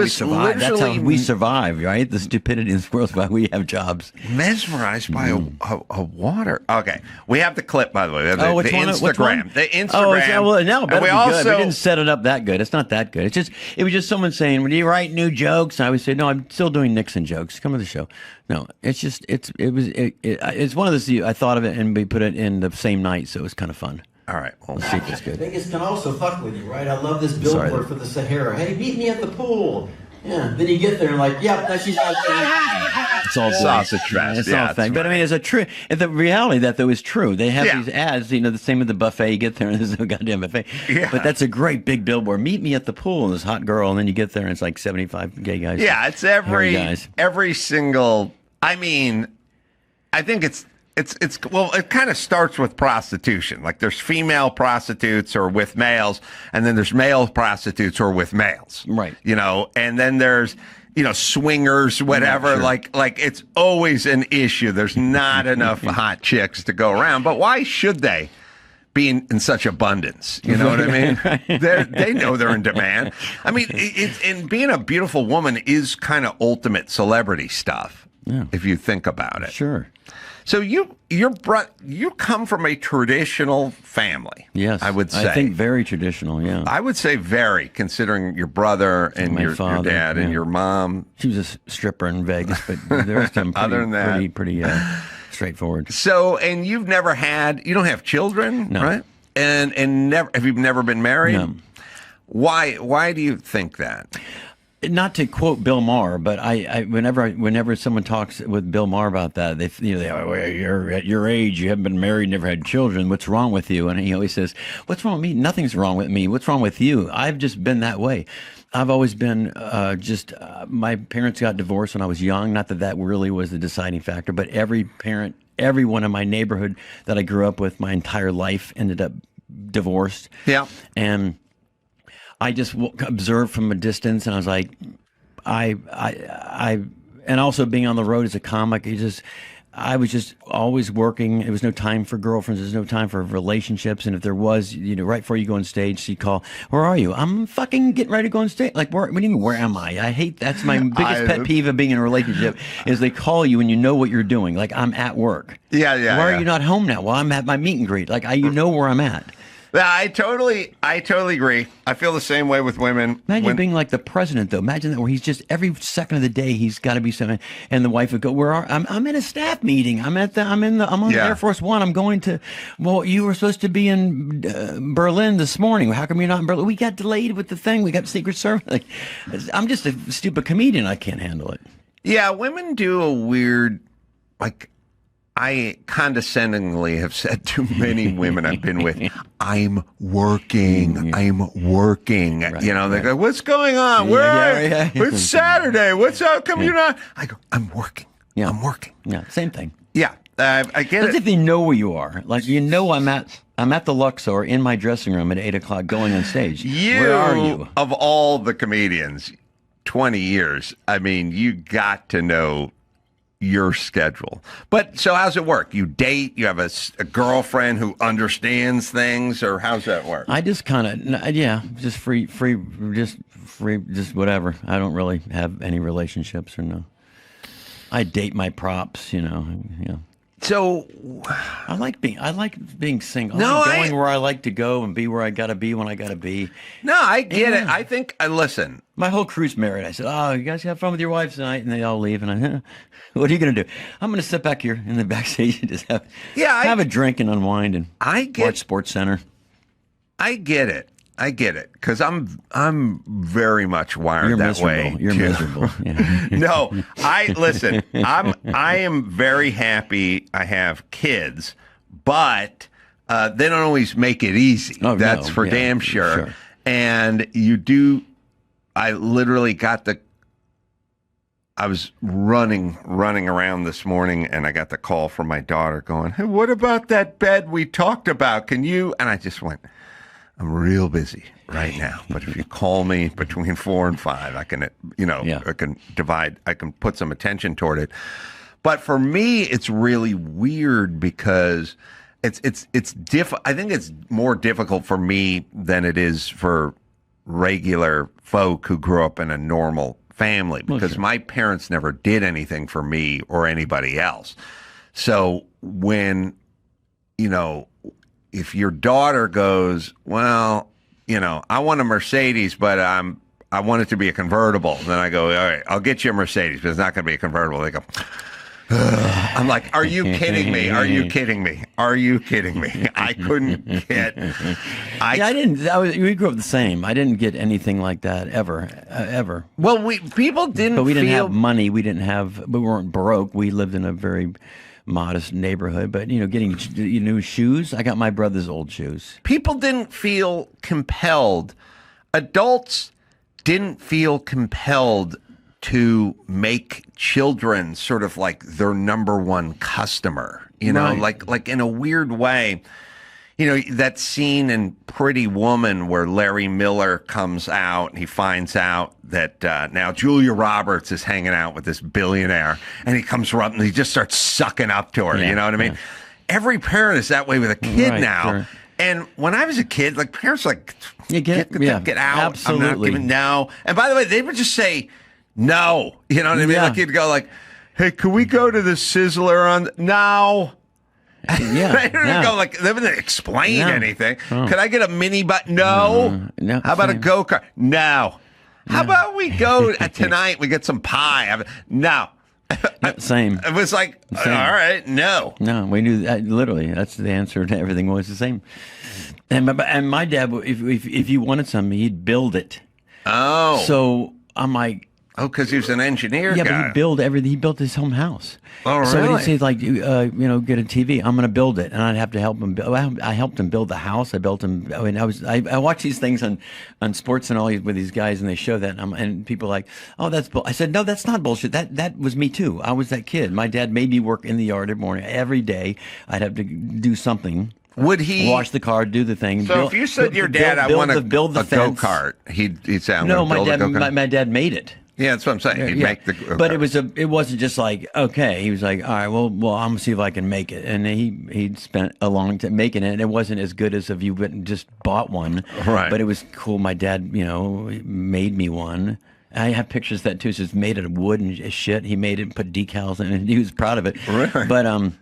survive. That's how we survive, right? The stupidity in this world is why we have jobs. Mesmerized by a water. Okay, we have the clip, by the way. The Instagram. The Instagram. Oh, well, now better be good. We didn't set it up that good. It's not that good. It was just someone saying, "When you write new jokes?" And I would say, "No, I'm still doing Nixon jokes. Come to the show." No, it's one of those. I thought of it and we put it in the same night, so it was kind of fun. All right, well, let's see if it's good. Vegas can also fuck with you, right? I love this billboard for the Sahara. Hey, meet me at the pool. Yeah. Then you get there and like, yep, that's she's out there. It's all sausage fest. It's all fake. But I mean, the reality that though is true. They have these ads, the same with the buffet. You get there and there's no goddamn buffet. Yeah. But that's a great big billboard. Meet me at the pool and this hot girl, and then you get there and it's like 75 gay guys. Yeah, it's every single. I mean, I think it kind of starts with prostitution. Like, there's female prostitutes who are with males, and then there's male prostitutes who are with males. Right. And then there's, swingers, whatever. Yeah, sure. Like it's always an issue. There's not enough hot chicks to go around. But why should they be in such abundance? You know what I mean? They know they're in demand. I mean, and being a beautiful woman is kind of ultimate celebrity stuff. Yeah. If you think about it. Sure. So you come from a traditional family. Yes, I would say. I think very traditional. Yeah, I would say very, considering your brother and your dad and your mom. She was a stripper in Vegas, but the rest of them pretty straightforward. So, and you don't have children, no. Right? And have you never been married? No. Why do you think that? Not to quote Bill Maher, but I whenever someone talks with Bill Maher about that, they well, you're at your age, you haven't been married, never had children. What's wrong with you? And he always says, "What's wrong with me? Nothing's wrong with me. What's wrong with you? I've just been that way. I've always been my parents got divorced when I was young. Not that really was the deciding factor, but everyone in my neighborhood that I grew up with my entire life ended up divorced. Yeah, and I just observed from a distance, and I was like, and also being on the road as a comic, I was just always working. There was no time for girlfriends. There's no time for relationships. And if there was, right before you go on stage, she'd call, "Where are you?" "I'm fucking getting ready to go on stage." Like, what do you mean, where am I? I hate, that's my biggest pet peeve of being in a relationship is they call you and you know what you're doing. Like, I'm at work. Yeah. Why are you not home now? Well, I'm at my meet and greet. Like, you know where I'm at. Yeah, I totally agree. I feel the same way with women. Imagine being like the president, though. Imagine that, where he's just every second of the day he's got to be something, and the wife would go, I'm in a staff meeting. I'm on the Air Force One. I'm going to. Well, you were supposed to be in Berlin this morning. How come you're not in Berlin? We got delayed with the thing. We got Secret Service. Like, I'm just a stupid comedian. I can't handle it. Yeah, women do a weird, like. I condescendingly have said to many women I've been with, "I'm working. I'm working." Right, they go, "What's going on? Where are you? It's Saturday. How come you're not?" I go, "I'm working. I'm working." Yeah, same thing. Yeah, I get As it. if they know where you are. Like, I'm at the Luxor in my dressing room at 8:00 going on stage. Where are you? Of all the comedians, 20 years, I mean, you got to know your schedule. But so how's it work? You date, you have a girlfriend who understands things, or how's that work? I just kind of, just free, just whatever. I don't really have any relationships or no. I date my props, So I like being single. No, going where I like to go and be where I got to be when I got to be. No, I get it. I think, listen. My whole crew's married. I said, "Oh, you guys have fun with your wives tonight," and they all leave. And what are you going to do? I'm going to sit back here in the backstage and just have a drink and unwind and watch Sports Center. I get it. Because I'm very much wired that way. You're miserable. Yeah. No, listen. I am very happy I have kids, but they don't always make it easy. Oh, That's no. for damn sure. And you do. I literally I was running around this morning, and I got the call from my daughter going, "Hey, what about that bed we talked about? Can you?" And I just went, "I'm real busy right now, but if you call me between 4 and 5, I can, I can divide, I can put some attention toward it." But for me, it's really weird because I think it's more difficult for me than it is for regular folk who grew up in a normal family, because my parents never did anything for me or anybody else. So when, if your daughter goes, "Well, I want a Mercedes, but I want it to be a convertible," then I go, "All right, I'll get you a Mercedes, but it's not going to be a convertible." They go, I'm like, "Are you kidding me? Are you kidding me? Are you kidding me?" I couldn't get. I didn't. We grew up the same. I didn't get anything like that ever. Well, people didn't. But we didn't have money. We weren't broke. We lived in a very modest neighborhood. But getting new shoes. I got my brother's old shoes. People didn't feel compelled. Adults didn't feel compelled to make children sort of like their number one customer, Right. like in a weird way. That scene in Pretty Woman where Larry Miller comes out and he finds out that now Julia Roberts is hanging out with this billionaire, and he comes up and he just starts sucking up to her. Yeah, you know what I mean? Every parent is that way with a kid now. Sure. And when I was a kid, like, parents were like, get out. Absolutely. I'm not giving no. And by the way, they would just say no. You know what I mean? Yeah. Like, you'd go like, "Hey, can we go to the Sizzler on no?" Yeah. They didn't go like, they didn't explain anything. Oh. Could I get a mini bus? No. No. How about a Same. go-kart? No. How about we go tonight? We get some pie. No. Same. It was like, Same. All right, no. No, we knew that. Literally, that's the answer to everything. Was the same. And my dad, if you wanted something, he'd build it. Oh. So I'm like, Oh, because he was an engineer yeah, guy. but he built everything. He built his home house. Oh, So really? he'd say, like, get a TV. I'm going to build it, and I'd have to help him. I helped him build the house. I built him. I mean, I watch these things on sports and all with these guys, and they show that, and people are like, "Oh, that's bull." I said, "No, that's not bullshit. That was me too. I was that kid. My dad made me work in the yard every morning. Every day, I'd have to do something." Would he wash the car, do the thing? So if you said to your dad, "I want a build the go fence," kart," he'd say, "I'm no, gonna build a go-kart." my dad made it. Yeah, that's what I'm saying. He'd make the. Okay. But it wasn't just like, okay. He was like, all right, well, I'm gonna see if I can make it. And he'd spent a long time making it, and it wasn't as good as if you went and just bought one. Right. But it was cool. My dad, made me one. I have pictures of that too. It's just made out of wood and shit. He made it and put decals in it, and he was proud of it. Really? But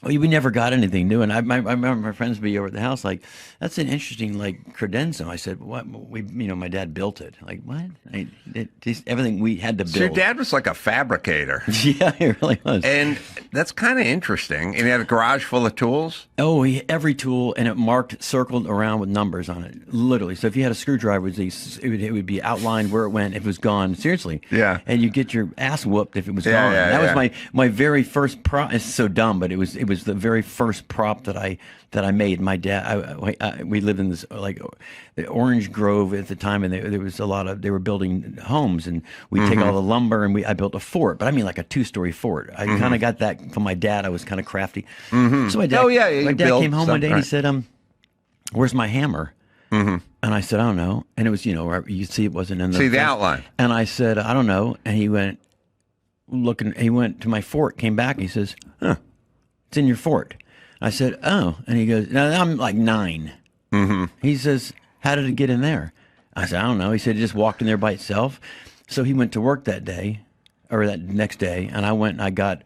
we never got anything new, and I remember my friends would be over at the house like, "That's an interesting credenza." I said, "What? My dad built it." Like, what? Everything we had to build. So your dad was like a fabricator. Yeah, he really was. And that's kind of interesting. And he had a garage full of tools. Oh, every tool, and it circled around with numbers on it, literally. So if you had a screwdriver, it would be outlined where it went if it was gone. Seriously. Yeah. And you get your ass whooped if it was gone. That was my very first prop. It's so dumb, but it was the very first prop that I made. My dad, we lived in this the Orange Grove at the time, and there was a lot of, they were building homes, and we'd take all the lumber, and I built a fort, but I mean like a 2-story fort. I kind of got that from my dad. I was kind of crafty. So my dad, my dad came home one day and he said, "Where's my hammer?" And I said, "I don't know." And it was, you see it wasn't in the outline. And I said, "I don't know." And he went looking. He went to my fort, came back, and he says, "Huh, it's in your fort." I said, "Oh." And he goes, "Now I'm like 9." He says, "How did it get in there?" I said, "I don't know." He said, "It just walked in there by itself." So he went to work that day, or that next day, and I went and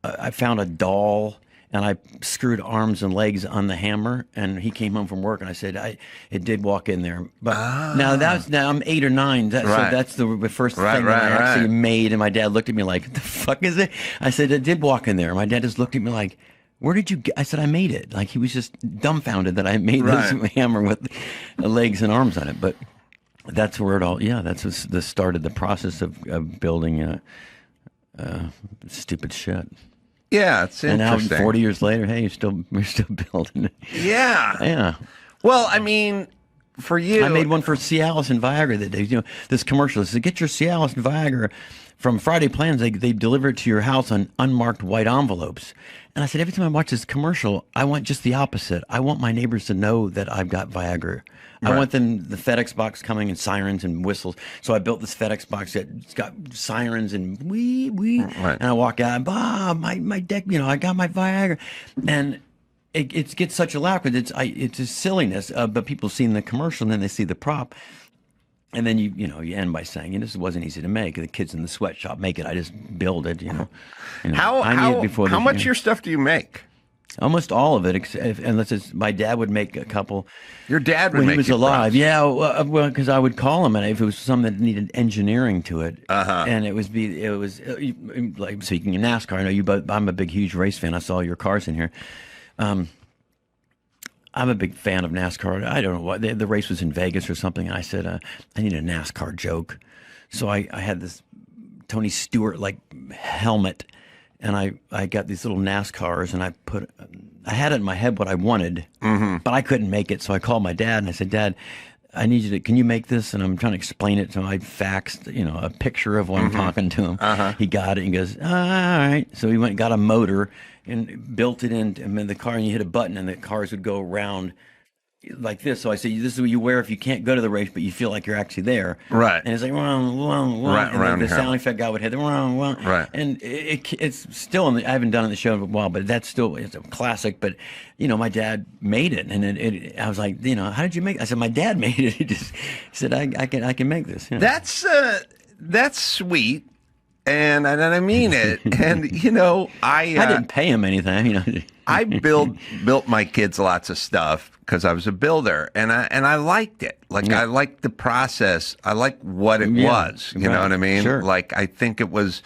I found a doll, and I screwed arms and legs on the hammer, and he came home from work, and I said, it did walk in there. But now I'm 8 or 9. So that's the first thing that I actually made, and my dad looked at me like, "What the fuck is it?" I said, "It did walk in there." And my dad just looked at me like, "Where did you get?" I said, "I made it." Like, he was just dumbfounded that I made this hammer with legs and arms on it. But that's where it all, that's the start of the process of building stupid shit. Yeah, it's interesting. And now 40 years later, hey, we're still building it. Yeah. Yeah. Well, I mean, for you, I made one for Cialis and Viagra that day. This commercial. It said, "Get your Cialis and Viagra from Friday Plans." They deliver it to your house on unmarked white envelopes. And I said, every time I watch this commercial, I want just the opposite. I want my neighbors to know that I've got Viagra. I want the FedEx box coming and sirens and whistles. So I built this FedEx box that's got sirens and wee. And I walk out, and, "Bob, my deck, I got my Viagra." And it gets such a laugh because it's a silliness, but people see the commercial and then they see the prop. And then you end by saying, "This wasn't easy to make. The kids in the sweatshop make it. I just build it." How much of your stuff do you make? Almost all of it, unless my dad would make a couple. Your dad would when make he was alive. Props. Yeah, well, because I would call him, and if it was something that needed engineering to it, and it was like speaking of NASCAR. I know you, but I'm a big, huge race fan. I saw your cars in here. I'm a big fan of NASCAR. I don't know what the race was in Vegas or something. And I said, I need a NASCAR joke, so I had this Tony Stewart helmet. And I got these little NASCARs, and I had it in my head what I wanted, but I couldn't make it. So I called my dad, and I said, "Dad, I need can you make this?" And I'm trying to explain it to him. I faxed, a picture of what I'm talking to him. He got it, and he goes, "All right." So he went and got a motor and built it in the car, and you hit a button, and the cars would go around like this. So I said, "This is what you wear if you can't go to the race, but you feel like you're actually there." Right. And it's like, and the sound effect guy would hit the right. And it's still I haven't done it in the show in a while, but it's a classic. But my dad made it, and I was like, "How did you make it?" I said, "My dad made it." He said, I can make this." That's sweet. And I mean it. And I didn't pay him anything. I built my kids lots of stuff because I was a builder, and I liked it. I liked the process. I liked what it was. You know what I mean? Sure. I think it was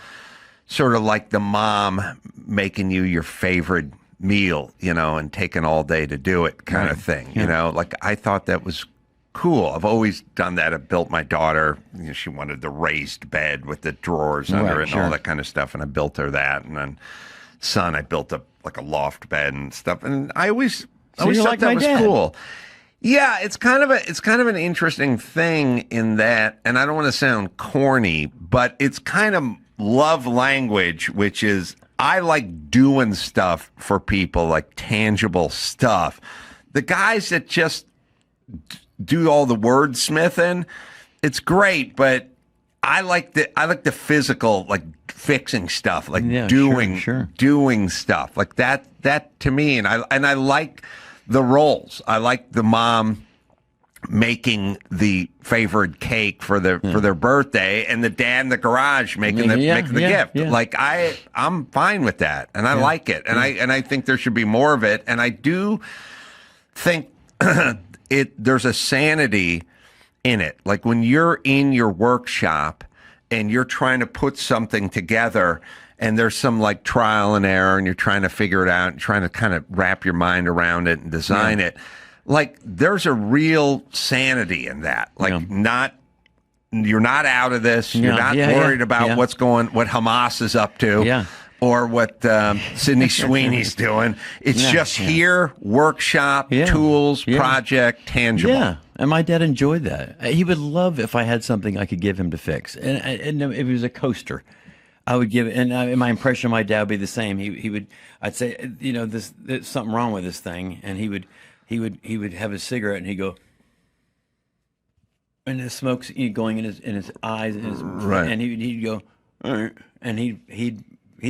sort of like the mom making you your favorite meal, and taking all day to do it kind of thing. I thought that was cool. I've always done that. I built my daughter. She wanted the raised bed with the drawers under it and all that kind of stuff, and I built her that. And then son, I built a loft bed and stuff. And I always thought that was cool. Yeah, it's kind of an interesting thing in that, and I don't want to sound corny, but it's kind of love language, which is I like doing stuff for people, like tangible stuff. The guys that just do all the wordsmithing, it's great, but I like the physical, like fixing stuff, like Yeah, doing sure. doing stuff like that. That to me, and I like the roles. I like the mom making the favorite cake for their birthday, and the dad in the garage making the gift. Yeah. Like I'm fine with that, and I like it, and I think there should be more of it, and I do think there's a sanity in it. Like when you're in your workshop and you're trying to put something together, and there's some like trial and error, and you're trying to figure it out and trying to kind of wrap your mind around it and design it. Like there's a real sanity in that. Like you're not out of this. You're not worried about what Hamas is up to. Or what Sydney Sweeney's doing. It's just here, workshop, tools, project, tangible. Yeah, and my dad enjoyed that. He would love if I had something I could give him to fix. And if it was a coaster, I would give it. And my impression of my dad would be the same. He would. I'd say, there's something wrong with this thing, and he would have a cigarette, and he'd go, and the smoke's going in his eyes, and he'd go, all right, and he'd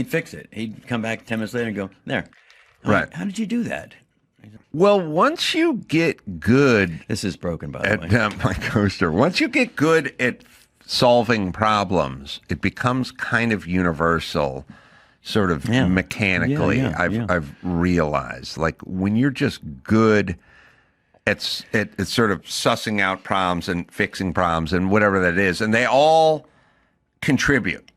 fix it. He'd come back 10 minutes later and go, there. Like, how did you do that? Well, once you get good... This is broken, by the way. My coaster. Once you get good at solving problems, it becomes kind of universal, sort of mechanically, I've realized. Like, when you're just good at sort of sussing out problems and fixing problems and whatever that is, and they all contribute.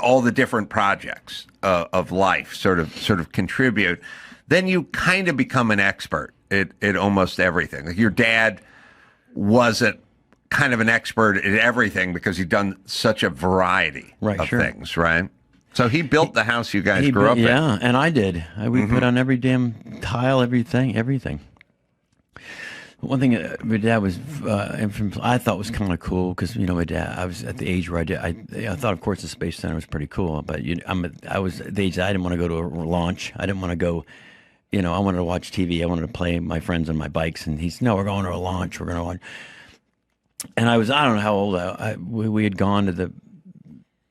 All the different projects of life sort of contribute, then you kind of become an expert at almost everything. Like your dad wasn't kind of an expert at everything because he'd done such a variety of things, right? So he built the house you guys grew up in. Yeah, and I did. We put on every damn tile, everything. One thing my dad was, I thought was kind of cool because my dad. I was at the age where I thought, of course, the Space Center was pretty cool. But I was at the age that I didn't want to go to a launch. I didn't want to go. I wanted to watch TV. I wanted to play my friends on my bikes. And he's, no, we're going to a launch. We're going to watch. And I don't know how old we had gone to I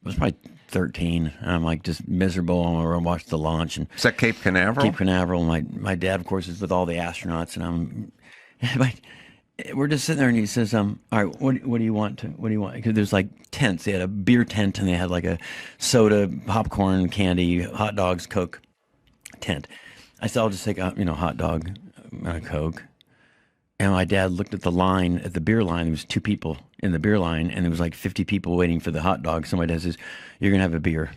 was probably 13. And I'm like just miserable. And we're going to watch the launch. And is that Cape Canaveral? Cape Canaveral. My dad, of course, is with all the astronauts, and we're just sitting there, and he says, all right, what do you want? Because there's like tents. They had a beer tent, and they had like a soda, popcorn, candy, hot dogs, Coke tent. I said, I'll just take a hot dog and a Coke. And my dad looked at the beer line. There was 2 people in the beer line, and there was like 50 people waiting for the hot dog. So my dad says, you're going to have a beer.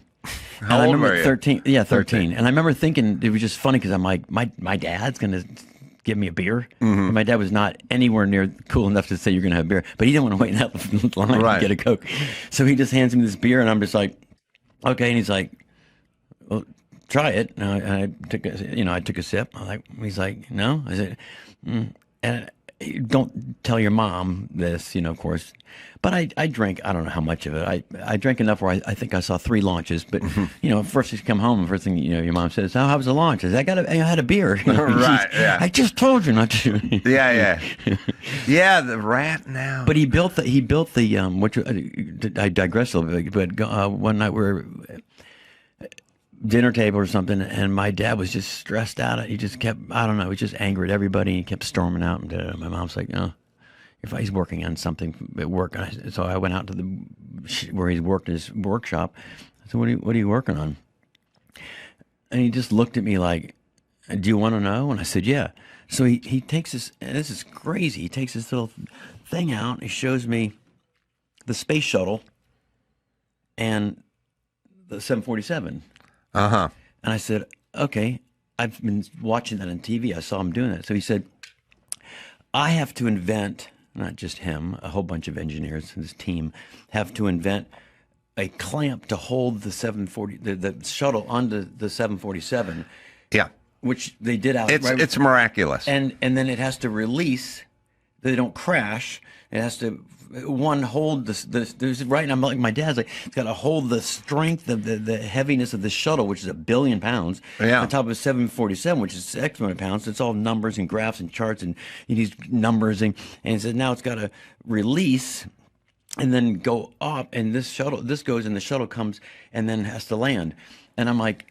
How old were you? 13. Yeah, 13. And I remember thinking, it was just funny because I'm like, my dad's going to give me a beer. And my dad was not anywhere near cool enough to say you're going to have beer, but he didn't want to wait in that line to get a Coke. So he just hands me this beer, and I'm just like, okay. And he's like, well, try it. And I took a sip. He's like, no. I said, and don't tell your mom this, of course. But I drank, I don't know how much of it. I drank enough where I think I saw 3 launches. But, first you come home, and first thing, your mom says, how was the launch? I said, I had a beer. Right, yeah. I just told you not to. Yeah. Yeah, the rat now. But he built the which I digress a little bit, but one night we were dinner table or something, and my dad was just stressed out. He just kept, I don't know, he was just angry at everybody. He kept storming out, and my mom's like, no. If he's working on something at work, so I went out to where he's worked in his workshop. I said, "What are you working on?" And he just looked at me like, "Do you want to know?" And I said, "Yeah." So he takes this, and this is crazy. He takes this little thing out. And he shows me the space shuttle and the 747. And I said, "Okay, I've been watching that on TV. I saw him doing that." So he said, "I have to invent." Not just him, a whole bunch of engineers in his team have to invent a clamp to hold the shuttle onto the 747. Yeah, which they did out. It's miraculous. And then it has to release. They don't crash. It has to hold there's right. And I'm like, my dad's like, it's got to hold the strength of the heaviness of the shuttle, which is 1 billion pounds, on top of 747, which is X amount of pounds. It's all numbers and graphs and charts and these numbers and he said now it's got to release and then go up, and this goes, and the shuttle comes, and then has to land. And I'm like,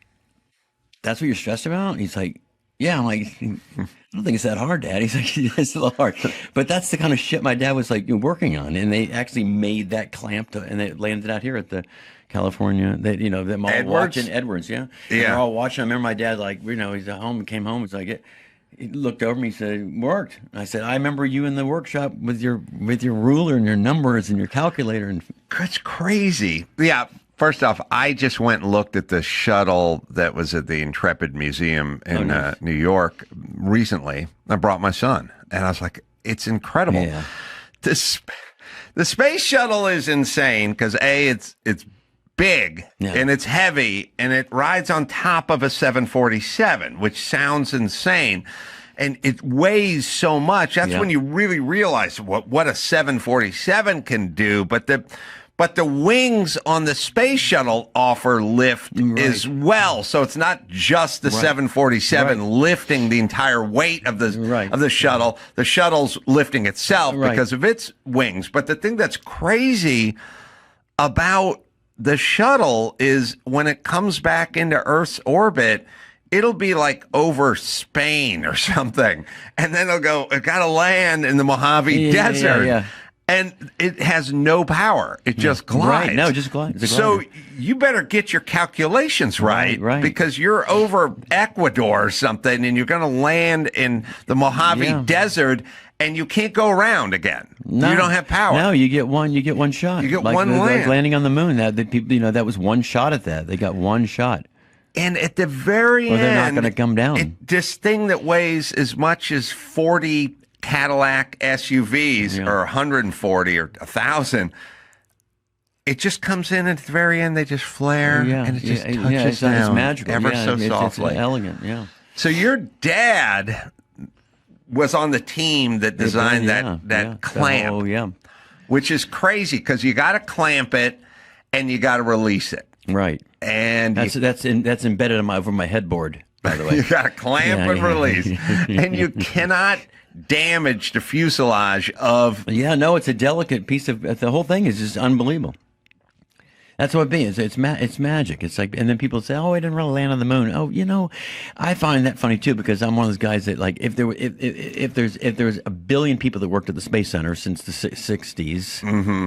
that's what you're stressed about? And he's like, yeah. I'm like, I don't think it's that hard, Dad. He's like, it's a little hard. But that's the kind of shit my dad was like working on. And they actually made that clamp, and they landed out here at the California, them all watching Edwards, yeah. And they're all watching. I remember my dad, like, he's at home, came home, it's like, he looked over me, he said, worked. I said, I remember you in the workshop with your ruler and your numbers and your calculator. And that's crazy. Yeah. First off, I just went and looked at the shuttle that was at the Intrepid Museum in New York recently. I brought my son, and I was like, it's incredible. Yeah. The space shuttle is insane because it's big and it's heavy, and it rides on top of a 747, which sounds insane. And it weighs so much. That's when you really realize what a 747 can do. But the wings on the space shuttle offer lift as well. So it's not just the 747 lifting the entire weight of the shuttle. The shuttle's lifting itself because of its wings. But the thing that's crazy about the shuttle is when it comes back into Earth's orbit, it'll be like over Spain or something. And then it got to land in the Mojave Desert. Yeah. And it has no power. It just glides. Right. No, it just glides. So you better get your calculations right, because you're over Ecuador or something, and you're going to land in the Mojave Desert, and you can't go around again. No, you don't have power. No, you get one shot. You get one land. Like landing on the moon. That people, that was one shot at that. They got one shot. And at the very end, they're not going to come down. This thing that weighs as much as 40 Cadillac SUVs or 140 or 1,000, it just comes in at the very end. They just flare and it just touches down. It's magical. Ever so softly. It's elegant, yeah. So your dad was on the team that designed that clamp, which is crazy because you got to clamp it and you got to release it. Right. And that's embedded over my headboard, by the way. You got to clamp and release. And you cannot damage the fuselage of... it's a delicate piece of... The whole thing is just unbelievable. That's what it means. It's magic. It's like... And then people say, oh, I didn't really land on the moon. Oh, I find that funny, too, because I'm one of those guys that, like, if there's a billion people that worked at the Space Center since the 60s... Mm-hmm.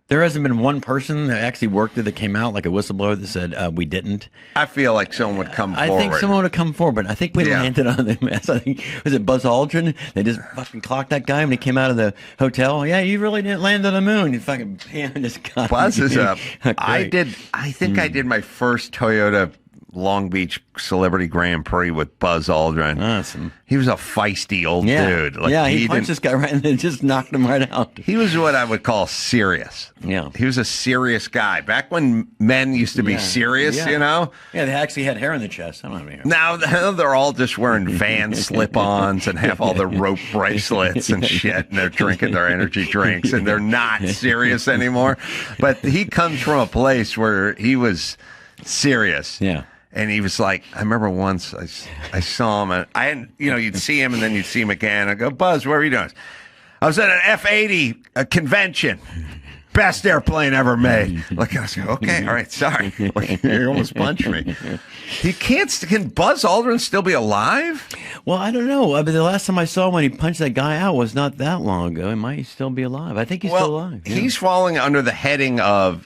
There hasn't been one person that actually worked there that came out like a whistleblower that said, we didn't. I feel like someone would come forward. I think someone would come forward, but I think we landed on the mess. I think, was it Buzz Aldrin? They just fucking clocked that guy when he came out of the hotel. Yeah, you really didn't land on the moon. You fucking just got Buzz is up. I think I did my first Toyota Long Beach Celebrity Grand Prix with Buzz Aldrin. Awesome. He was a feisty old dude. Like, he punched this guy right and then just knocked him right out. He was what I would call serious. Yeah. He was a serious guy. Back when men used to be serious, Yeah, they actually had hair in the chest. I don't have any hair. Now they're all just wearing Van slip-ons and have all the rope bracelets and shit, and they're drinking their energy drinks, and they're not serious anymore. But he comes from a place where he was serious. Yeah. And he was like, I remember once I saw him, and you'd see him, and then you'd see him again. I go, Buzz, what are you doing? I was at an F-80 convention. Best airplane ever made. Like, I was like, okay, all right, sorry. Like, you almost punched me. Can Buzz Aldrin still be alive? Well, I don't know. I mean, the last time I saw him when he punched that guy out was not that long ago. He might still be alive. I think he's still alive. Yeah. He's falling under the heading of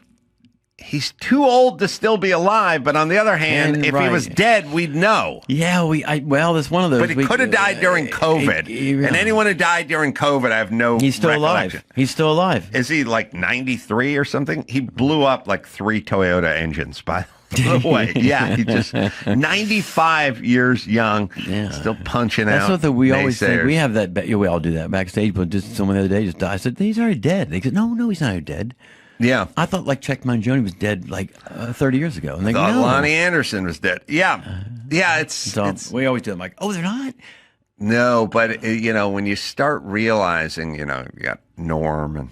he's too old to still be alive, but on the other hand, if he was dead, we'd know. Yeah, that's one of those. But he could have died during COVID. And anyone who died during COVID, I have no He's still alive. He's still alive. Is he like 93 or something? He blew up like 3 Toyota engines, by the way. Yeah, he just 95 years young, still punching out. That's what we always think. We have that. We all do that backstage. But just someone the other day just died. I said, he's already dead. They said, no, he's not dead. Yeah. I thought like Check Mangione was dead like 30 years ago. And I thought Lonnie Anderson was dead. Yeah. Yeah, it's we always do it. I'm like, oh, they're not? No, but when you start realizing, you got Norm and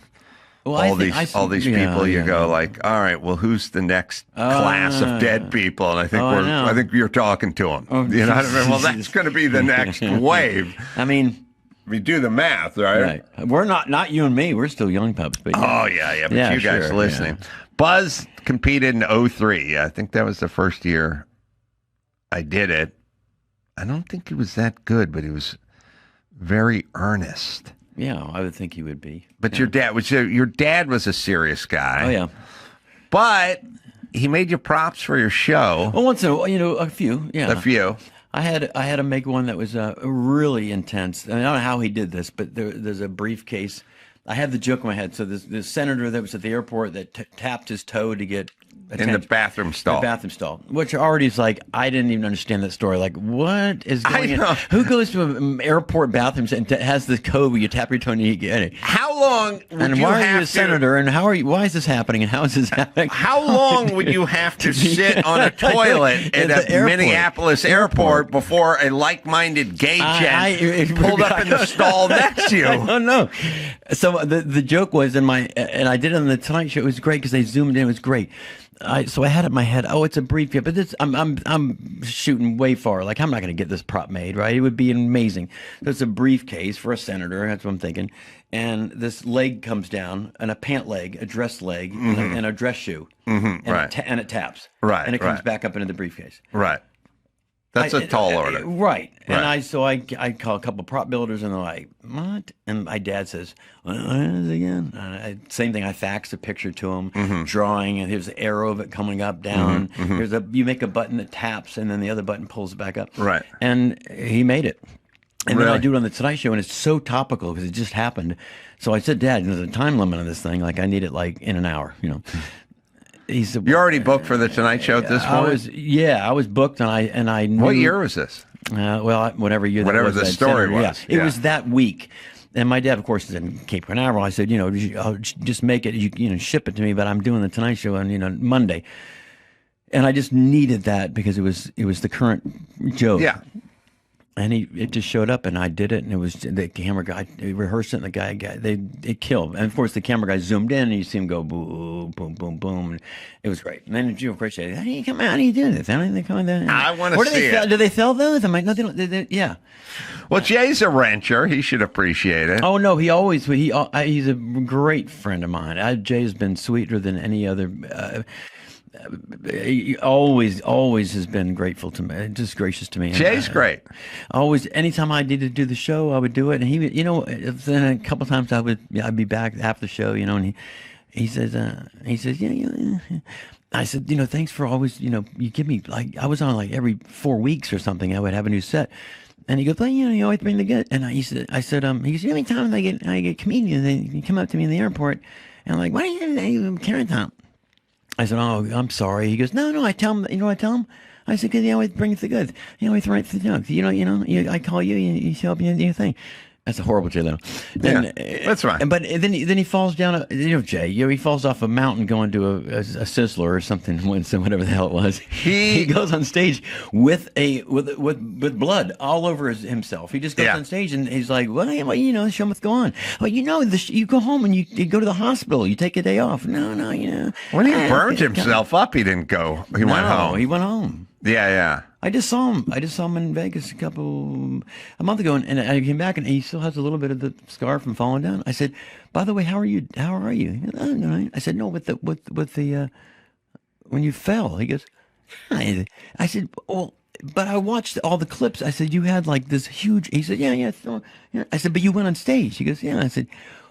all these people, you go like, all right, well, who's the next class of dead people? And I think you're talking to them. Well, that's going to be the next wave. I mean, If you do the math, right? Right. We're not you and me. We're still young pups. But Oh, yeah. But you guys sure, listening. Yeah. Buzz competed in 03. I think that was the first year I did it. I don't think he was that good, but he was very earnest. Yeah, I would think he would be. But your dad was a serious guy. Oh, yeah. But he made you props for your show. Well, once in a while, a few. Yeah. A few. I had to make one that was really intense. I don't know how he did this, but there's a briefcase. I had the joke in my head. So the senator that was at the airport that tapped his toe to get attention. In the bathroom stall. The bathroom stall, which already is like, I didn't even understand that story. Like, what is going on? Who goes to an airport bathroom and has the code where you tap your toe and you get it? How long would and you why have are you a senator? And why is this happening? And how is this happening? How long would you have to sit on a toilet at a Minneapolis airport before a like-minded gay gent pulled up in the stall next to you? I don't know. So the joke was and I did it on the Tonight Show. It was great because they zoomed in. It was great. So I had it in my head. Oh, it's a brief. But I'm shooting way far. Like, I'm not going to get this prop made, right? It would be amazing. So it's a briefcase for a senator. That's what I'm thinking. And this leg comes down, and a pant leg, a dress leg, and a dress shoe, and it taps, right, and it comes back up into the briefcase, right. That's a tall order. Right. And I call a couple prop builders, and they're like, what? And my dad says, what is it again? Same thing. I faxed a picture to him, drawing, and here's the arrow of it coming up, down. Here's you make a button that taps, and then the other button pulls it back up. Right. And he made it. And then I do it on the Tonight Show, and it's so topical because it just happened. So I said, Dad, there's a time limit on this thing. Like, I need it like in an hour, He said, "You're already booked for the Tonight Show at this point." I was booked, and I knew. What year was this? Whatever year. Whatever that was, the story was. Yeah. It was that week, and my dad, of course, is in Cape Canaveral. I said, I'll just make it. You ship it to me, but I'm doing the Tonight Show on Monday, and I just needed that because it was the current joke. Yeah. And it just showed up, and I did it, and it was the camera guy. He rehearsed it, and the guy it killed. And of course, the camera guy zoomed in, and you see him go boom, boom, boom, boom. And it was great. And then of course, said, "How do you come out? How do you do this? How do they come out there?" I want to see it. Do they sell those? I'm like, no, they don't. Yeah. Well, Jay's a rancher. He should appreciate it. Oh no, he's a great friend of mine. Jay's been sweeter than any other. He always has been grateful to me, just gracious to me. Jay's great. Always, anytime I needed to do the show, I would do it. And he, then a couple times I'd be back after the show, and he says, yeah. I said, thanks for always, you give me, like, I was on like every 4 weeks or something. I would have a new set. And he goes, well, you always bring the good. And I said, he goes, every time I get comedians, they come up to me in the airport, and I'm like, why are you carrying Tom? I said, oh, I'm sorry. He goes, no, I tell him, I tell him? I said, because he always brings the goods. He always writes the jokes. I call you, you show up, you do your thing. That's a horrible joke, though. Yeah, that's right. But then he falls down, Jay, he falls off a mountain going to a Sizzler or something, whatever the hell it was. He goes on stage with blood all over himself. He just goes on stage and he's like, well, show him what's going on. Well, you go home and you go to the hospital. You take a day off. No, When he burned himself up, he didn't go. He went home. He went home. Yeah. I just saw him in Vegas a month ago, and I came back, and he still has a little bit of the scar from falling down. I said, by the way, how are you? I said, no, with the when you fell. He goes, hi. I said, well, but I watched all the clips. I said, you had like this huge. He said, yeah. I said, but you went on stage. He goes, yeah. I said,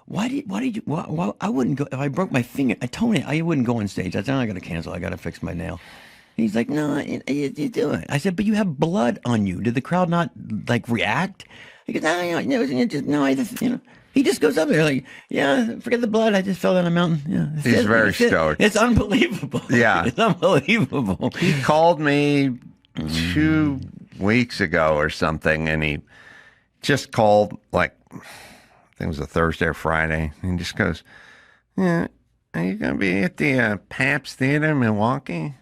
why did you? Why I wouldn't go if I broke my finger. I told him I wouldn't go on stage. I said, I got to cancel. I got to fix my nail. He's like, no, you do it. I said, but you have blood on you. Did the crowd not like react? He goes, he just goes up there like, yeah, forget the blood. I just fell down a mountain. Yeah, he's very stoked. It's unbelievable. Yeah, it's unbelievable. He called me 2 weeks ago or something, and he just called like, I think it was a Thursday or Friday. And he just goes, yeah, are you going to be at the Pabst Theater in Milwaukee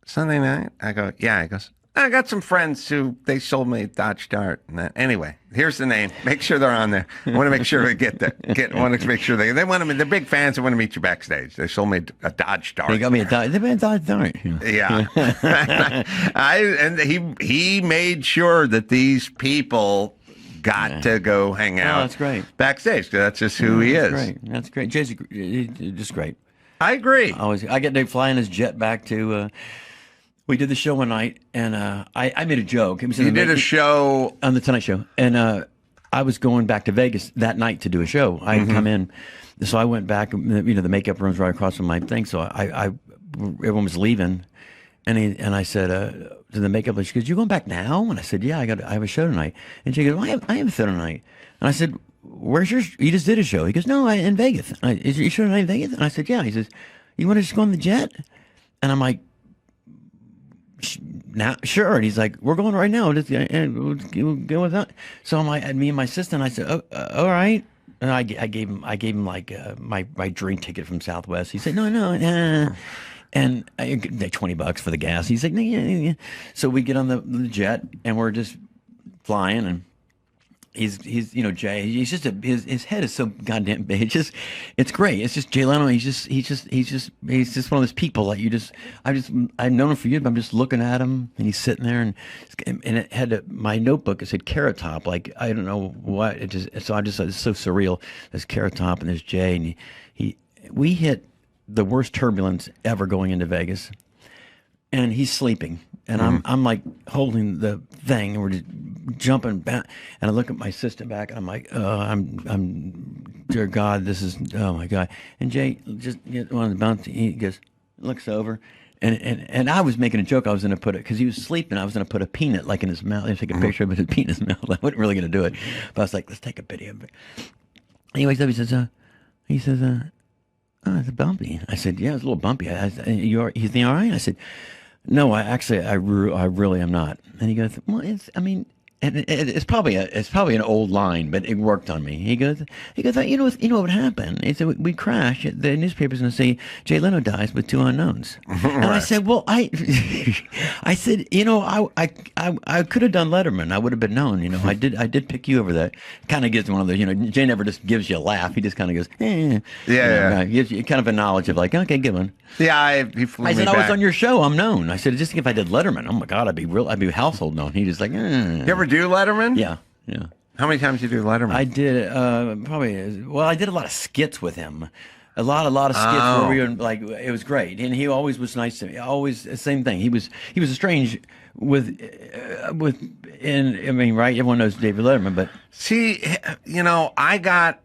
Sunday night? I go, yeah. He goes, I got some friends who they sold me a Dodge Dart. Anyway, here's the name. Make sure they're on there. I want to make sure they get there. Want to make sure they want to. They're big fans. They want to meet you backstage. They sold me a Dodge Dart. They got me a Dodge. They got a Dodge Dart. Yeah. And he made sure that these people got to go hang out. Oh, that's great. Backstage, 'cause that's just who he is. Great. That's great. Jay's just great. I agree. I get to fly in his jet back to. We did the show one night, and I made a joke. It was You did a show on the Tonight Show, and I was going back to Vegas that night to do a show. I had come in, so I went back. The makeup room's right across from my thing. So everyone was leaving, and I said to the makeup lady, she goes, "You going back now?" And I said, "Yeah, I have a show tonight." And she goes, well, "I have a show tonight." And I said, "Where's your? You just did a show." He goes, "No, in Vegas." Is your show tonight in Vegas? And I said, "Yeah." He says, "You want to just go on the jet?" And I'm like, "Now, sure." And he's like, "We're going right now. Just we'll go with that." So I'm like, me and my assistant, I said, "All right." And I gave him like my drink ticket from Southwest. He said, "No." And I like $20 for the gas. He's like, "No, yeah." So we get on the jet, and we're just flying, and he's Jay. He's just his head is so goddamn big. It's great. It's just Jay Leno. He's just one of those people like I've known him for years, but I'm just looking at him, and he's sitting there, and it had my notebook. It said Carrot Top. Like I don't know what it just. So I just it's so surreal. There's Carrot Top, and there's Jay, and we hit the worst turbulence ever going into Vegas, and he's sleeping. And I'm like holding the thing, and we're just jumping back. And I look at my assistant back, and I'm like, I'm dear God, this is, oh my God. And Jay just get one of the bounce. He goes, looks over, and I was making a joke. I was going to put it because he was sleeping. I was going to put a peanut like in his mouth. I was taking a picture of his peanut in his mouth. I wasn't really going to do it, but I was like, let's take a video of it. He wakes up. He says, "Oh, it's bumpy." I said, "Yeah, it's a little bumpy." You think all right? I said, "No, I really am not." And he goes, "Well, it's probably an old line, but it worked on me." He goes, you know what would happen? He said, we crash. The newspaper's going to say Jay Leno dies with two unknowns. And I said, well, I said, I could have done Letterman. I would have been known. I did pick you over that. Kind of gives one of the, Jay never just gives you a laugh. He just kind of goes, yeah. Gives you kind of a knowledge of like, okay, good one. Yeah, he flew I said, me I was back. on your show. I'm known. I said, just think if I did Letterman, oh my God, I'd be household known. He just like, You ever do Letterman? Yeah. How many times did you do Letterman? I did I did a lot of skits with him. A lot of skits where we were like, it was great. And he always was nice to me. Always the same thing. He was strange right? Everyone knows David Letterman, but see, I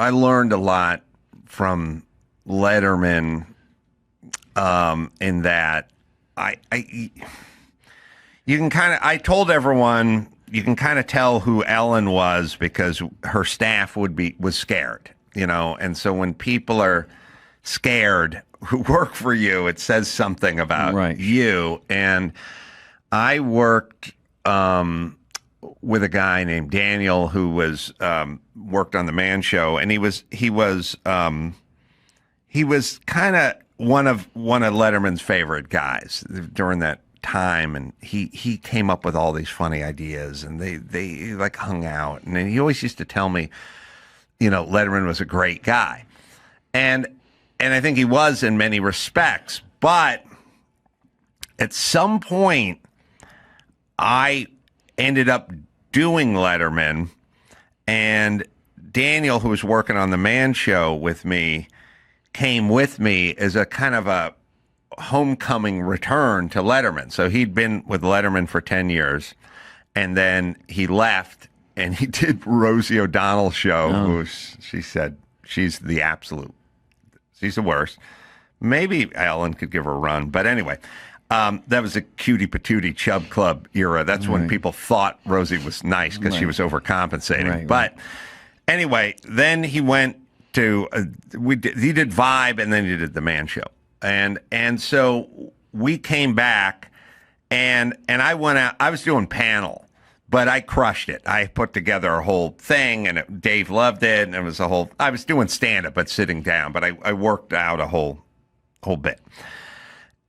learned a lot from Letterman in that I told everyone you can kind of tell who Ellen was because her staff was scared, and so when people are scared who work for you, it says something about you. And I worked with a guy named Daniel who was worked on the Man Show, and he was kind of one of Letterman's favorite guys during that time, and he came up with all these funny ideas, and they like hung out, and he always used to tell me, Letterman was a great guy, and I think he was in many respects, but at some point I ended up doing Letterman, and Daniel, who was working on the Man Show with me, came with me as a kind of a homecoming return to Letterman. So he'd been with Letterman for 10 years, and then he left, and he did Rosie O'Donnell's show, who she said she's the worst. Maybe Ellen could give her a run, but anyway, that was a cutie patootie Chub Club era. That's when people thought Rosie was nice because she was overcompensating. But anyway, then he went to he did Vibe, and then he did the Man Show, and so we came back, and I went out. I was doing panel, but I crushed it. I put together a whole thing, and Dave loved it, and it was a whole. I was doing stand up, but sitting down, but I worked out a whole bit,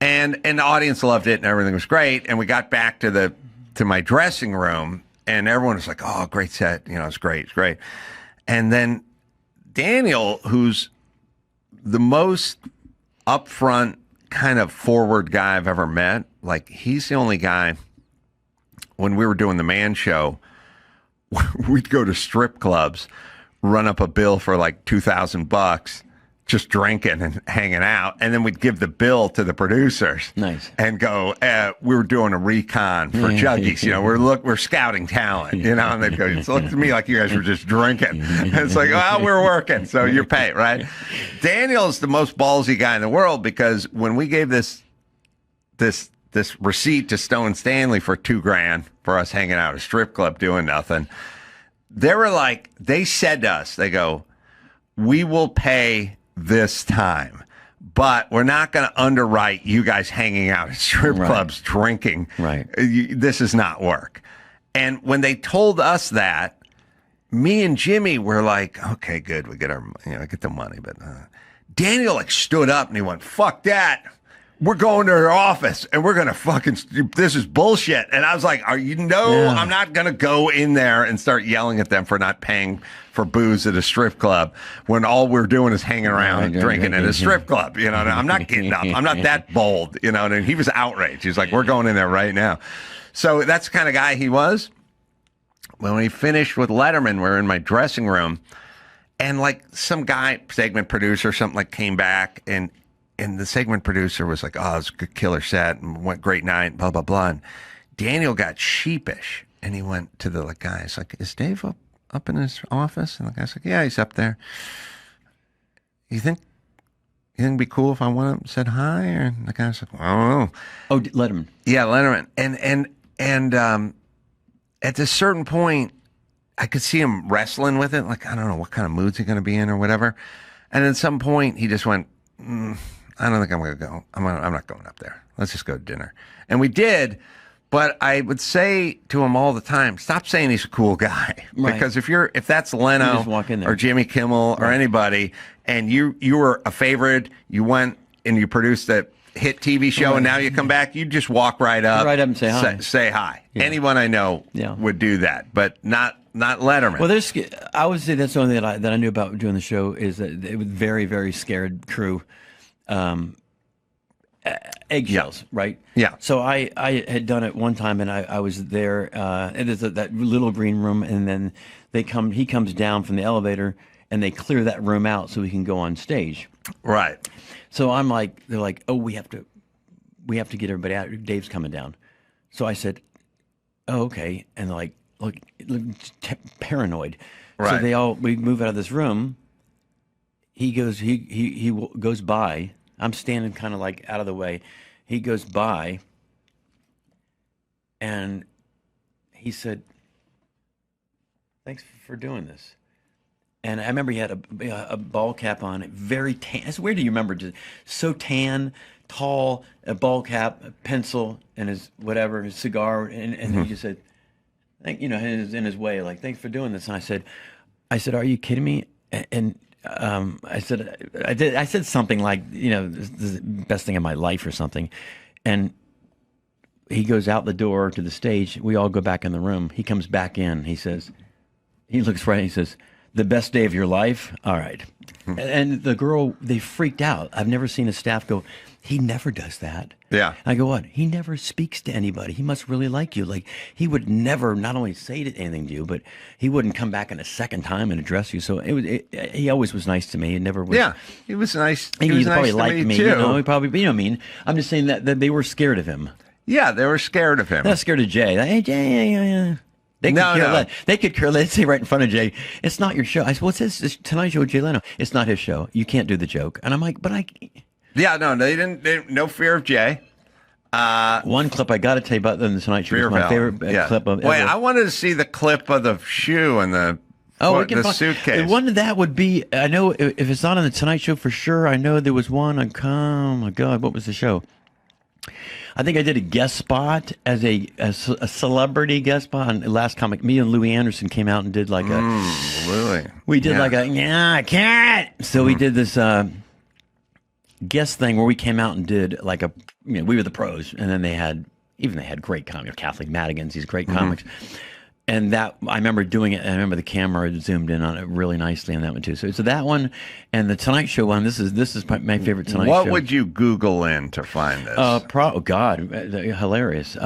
and the audience loved it, and everything was great. And we got back to my dressing room, and everyone was like, "Oh, great set! It's great, it's great." And then Daniel, who's the most upfront, kind of forward guy I've ever met, like he's the only guy when we were doing the Man Show we'd go to strip clubs, run up a bill for like $2,000, just drinking and hanging out, and then we'd give the bill to the producers. Nice. And go, we were doing a recon for Juggies. You know, we're scouting talent. You know, and they'd go, it looked to me like you guys were just drinking. And it's like, well, we're working, so you're paid, right? Daniel's the most ballsy guy in the world, because when we gave this receipt to Stone Stanley for $2,000 for us hanging out at a strip club doing nothing, they said to us, they go, we will pay this time, but we're not going to underwrite you guys hanging out at strip clubs drinking. Right. This is not work. And when they told us that, me and Jimmy were like, okay, good. We get get the money. But Daniel stood up and he went, fuck that. We're going to her office and we're going to this is bullshit. And I was like, I'm not going to go in there and start yelling at them for not paying for booze at a strip club when all we're doing is hanging around drinking at a strip club. You know, I'm not getting up. I'm not that bold. You know, and he was outraged. He's like, we're going in there right now. So that's the kind of guy he was. When we finished with Letterman, we're in my dressing room, and some guy, segment producer or something, came back, and the segment producer was like, oh, it was a good killer set and went great night, blah, blah, blah. And Daniel got sheepish, and he went to the guy. He's like, is Dave up in his office? And the guy's like, yeah, he's up there. You think it'd be cool if I went up and said hi? And the guy's like, I don't know. Oh, Letterman. Yeah, Letterman. And at a certain point, I could see him wrestling with it. I don't know what kind of moods he's going to be in or whatever. And at some point, he just went, I don't think I'm going to go. I'm not going up there. Let's just go to dinner. And we did, but I would say to him all the time, stop saying he's a cool guy. Right. Because if that's Leno or Jimmy Kimmel or anybody, and you were a favorite, you went and you produced a hit TV show, and now you come back, you just walk right up and say hi. Say hi. Yeah. Anyone I know would do that, but not Letterman. Well, I would say that's the only thing that I knew about doing the show, is that it was very, very scared crew. Eggshells, right? Yeah. So I had done it one time, and I was there. It is that little green room, and then he comes down from the elevator, and they clear that room out so we can go on stage. Right. So they're like, oh, we have to get everybody out. Dave's coming down. So I said, oh, okay. And they're like, look, paranoid. Right. So we move out of this room. He goes by. I'm standing kind of out of the way. He goes by, and he said, thanks for doing this. And I remember he had a ball cap on, very tan. It's weird. Do you remember? Just so tan, tall, a ball cap, a pencil, and his cigar, and he just said, in his way, thanks for doing this. And I said, are you kidding me? And I said something like, this is the best thing in my life or something. And he goes out the door to the stage. We all go back in the room. He comes back in. He looks right. He says, the best day of your life? All right. And the girl, they freaked out. I've never seen a staff go, he never does that. Yeah. I go, what? He never speaks to anybody. He must really like you. He would never not only say anything to you, but he wouldn't come back in a second time and address you. So he always was nice to me. He never was. Yeah, he was nice. He was probably nice like to me. too. He probably, what I mean? I'm just saying that they were scared of him. Yeah, they were scared of him. They're not scared of Jay. Hey, Jay, yeah. They could care less. Say right in front of Jay, it's not your show. I said, what's this? It's Tonight Show with Jay Leno. It's not his show. You can't do the joke. And I'm like, but I. Yeah, no, they didn't. No fear of Jay. One clip I got to tell you about the Tonight Show is my favorite clip of. Wait, I wanted to see the clip of the shoe and the suitcase. One of that would be. I know if it's not on the Tonight Show for sure. I know there was one. Oh my God, what was the show? I think I did a guest spot as a celebrity guest spot on Last Comic. Me and Louis Anderson came out and did Louis. We did I can't. So we did this guest thing where we came out and did we were the pros, and then they had great comics, Catholic Madigan's, these great comics. And that, I remember doing it, and I remember the camera zoomed in on it really nicely on that one too. So that one and the Tonight Show one. This is my favorite Tonight Show. What would you Google in to find this? Oh God, hilarious.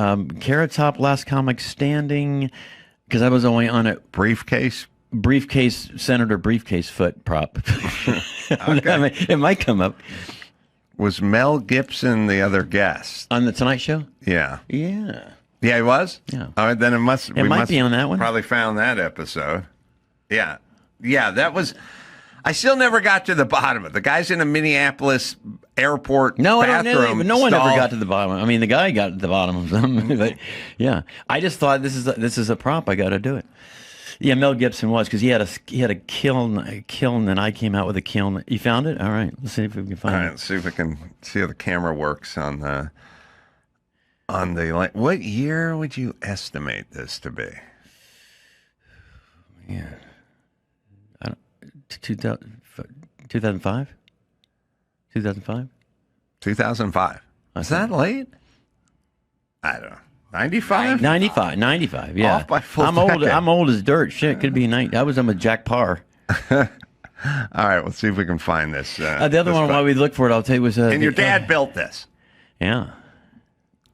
Carrot Top, Last Comic Standing. Because I was only on a Briefcase? Senator briefcase foot prop. Okay. I mean, it might come up. Was Mel Gibson the other guest? On the Tonight Show? Yeah. Yeah. Yeah, he was? Yeah. All right, then we might be on that one. Probably found that episode. Yeah. Yeah, that was... I still never got to the bottom of it. The guy's in a Minneapolis airport bathroom no one stall. ever got to the bottom. I mean, the guy got to the bottom of them. But, yeah. I just thought this is a prop. I got to do it. Yeah, Mel Gibson was, because he had a kiln, and I came out with a kiln. You found it? All right. Let's see if we can find it. All right, let's see if we can see how the camera works on the like. What year would you estimate this to be? Yeah. 2005? 2005? 2005. Is that late? I don't know. 95? 95, yeah. Off by full I'm old. decade. I'm old as dirt. Shit, could be 90. I was on with Jack Parr. All right, let's see if we can find this. The other one, while we look for it, I'll tell you, was... and your dad built this. Yeah.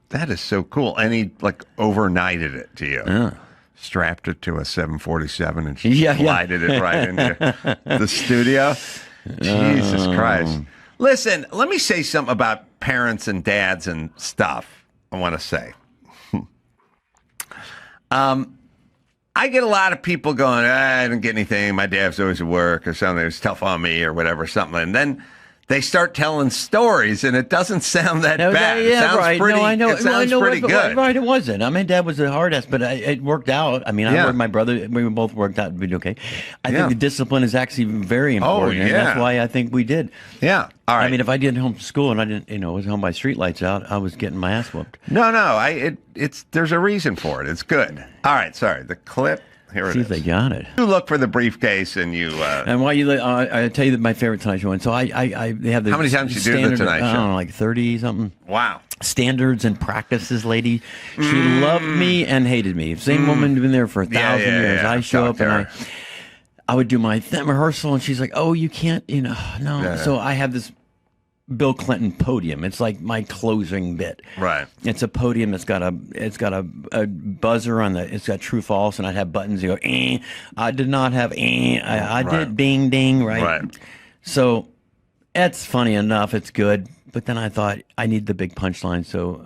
That is so cool. And he, like, overnighted it to you. Yeah. Strapped it to a 747 and Yeah, slided it right into the studio. Jesus Christ. Listen, let me say something about parents and dads and stuff I want to say. I get a lot of people going, I didn't get anything. My dad's always at work or something. It was tough on me or whatever, something. And then they start telling stories, and it doesn't sound that bad. Yeah, it sounds right. pretty, No, I know. It sounds pretty good. Right, it wasn't. I mean, Dad was a hard ass, but it worked out. I mean, I Yeah. worked my brother. We both worked out. We'd okay. I Yeah. think the discipline is actually very important. And yeah. that's why I think we did. Yeah. All right. I mean, if I didn't home school and I didn't, was home by streetlights out, I was getting my ass whooped. No. There's a reason for it. It's good. All right. Sorry. The clip. Here it See is. if they got it. You look for the briefcase and you. And while you, I tell you that my favorite Tonight Show. And so they have the. How many times you do the Tonight Show? I don't know, like 30 something. Wow. Standards and practices lady. She loved me and hated me. Same woman been there for 1,000 years. Yeah. I show Talk up to and her. I would do my rehearsal, and she's like, "Oh, you can't, no." Yeah. So I have this Bill Clinton podium. It's like my closing bit. Right. It's a podium that's got a buzzer on it's got true false, and I'd have buttons that go, I did not have I did bing ding, right? Right. So it's funny enough, it's good. But then I thought I need the big punchline. So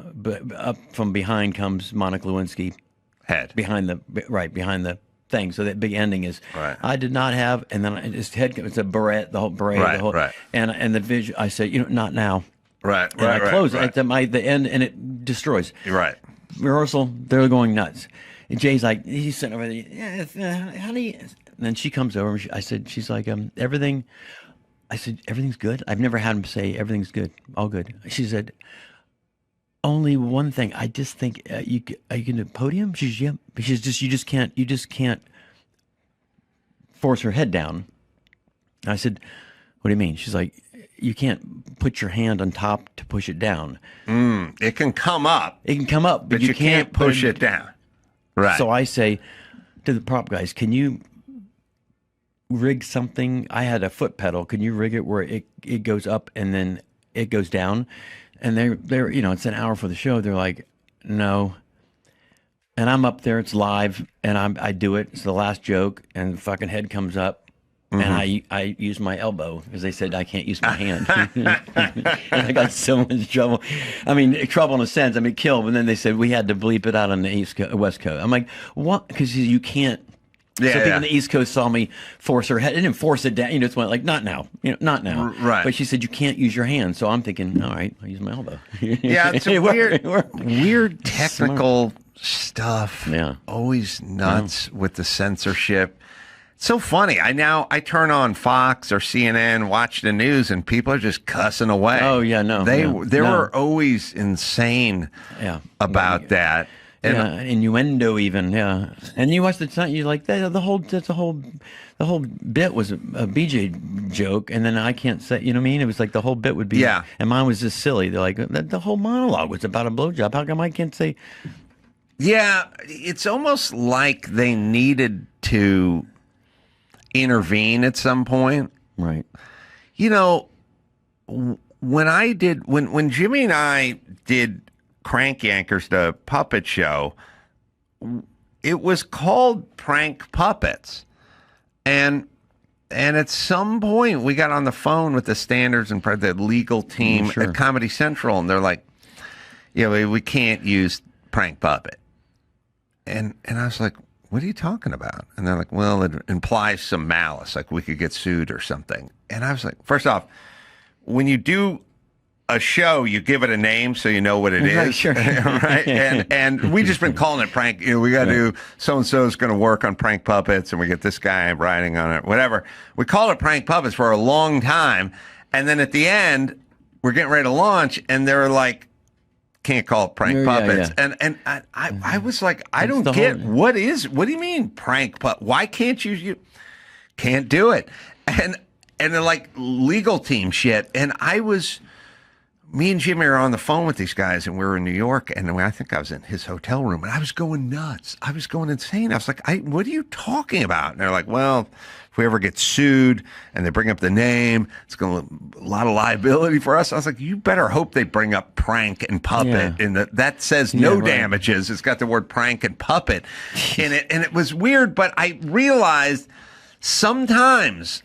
up from behind comes Monica Lewinsky. Head. Behind the thing. So that big ending is I did not have, and then his head, it's a beret, the whole beret, Right. And the vision. I said, not now. Right. And I close it at the end, and it destroys. Right. Rehearsal, they're going nuts. And Jay's like, he's sitting over there, honey. And then she comes over, and she's like, everything. I said, everything's good. I've never had him say everything's good, all good. She said, only one thing. I just think are you going to podium? She's yeah. She's just you just can't force her head down. I said, what do you mean? She's like, you can't put your hand on top to push it down. It can come up. It can come up, but you can't push it down. Right. So I say to the prop guys, can you rig something? I had a foot pedal. Can you rig it where it goes up and then it goes down? And they're it's an hour for the show. They're like, no. And I'm up there. It's live, and I do it. It's the last joke, and the fucking head comes up, and I use my elbow because they said I can't use my hand. And I got so much trouble. I mean, trouble in a sense. I mean, kill. But then they said we had to bleep it out on the West Coast. I'm like, what? Because you can't. So people on the East Coast saw me force her head. I didn't force it down. Just went like, not now. Not now. Right. But she said, you can't use your hand. So I'm thinking, all right, I'll use my elbow. Yeah, it's a weird technical stuff. Yeah. Always nuts with the censorship. It's so funny. I turn on Fox or CNN, watch the news, and people are just cussing away. Oh, yeah, no. They were always insane about that. And innuendo even, yeah. And you watch you like that. The whole bit was a BJ joke, and then I can't say, you know what I mean? It was like the whole bit would be, and mine was just silly. They're like, the whole monologue was about a blowjob. How come I can't say? Yeah, it's almost like they needed to intervene at some point. Right. When Jimmy and I did Crank Yankers, the puppet show, it was called Prank Puppets. And at some point, we got on the phone with the standards and the legal team at Comedy Central, and they're like, "Yeah, we can't use Prank Puppet." And I was like, "What are you talking about?" And they're like, "Well, it implies some malice, like we could get sued or something." And I was like, first off, when you do a show, you give it a name so you know what it is. Right, sure. Right? And we just been calling it prank. We got to do so-and-so is going to work on Prank Puppets, and we get this guy writing on it, whatever. We called it Prank Puppets for a long time. And then at the end, we're getting ready to launch, and they're like, can't call it Prank Puppets. Yeah. And I was like, I don't get what do you mean Prank Puppet? Why can't you can't do it? And they're like legal team shit. And me and Jimmy are on the phone with these guys, and we were in New York, and I think I was in his hotel room, and I was going nuts. I was going insane. I was like, what are you talking about? And they're like, well, if we ever get sued and they bring up the name, it's going to a lot of liability for us. I was like, you better hope they bring up prank and puppet. And that says no damages. It's got the word prank and puppet in it. And it was weird, but I realized sometimes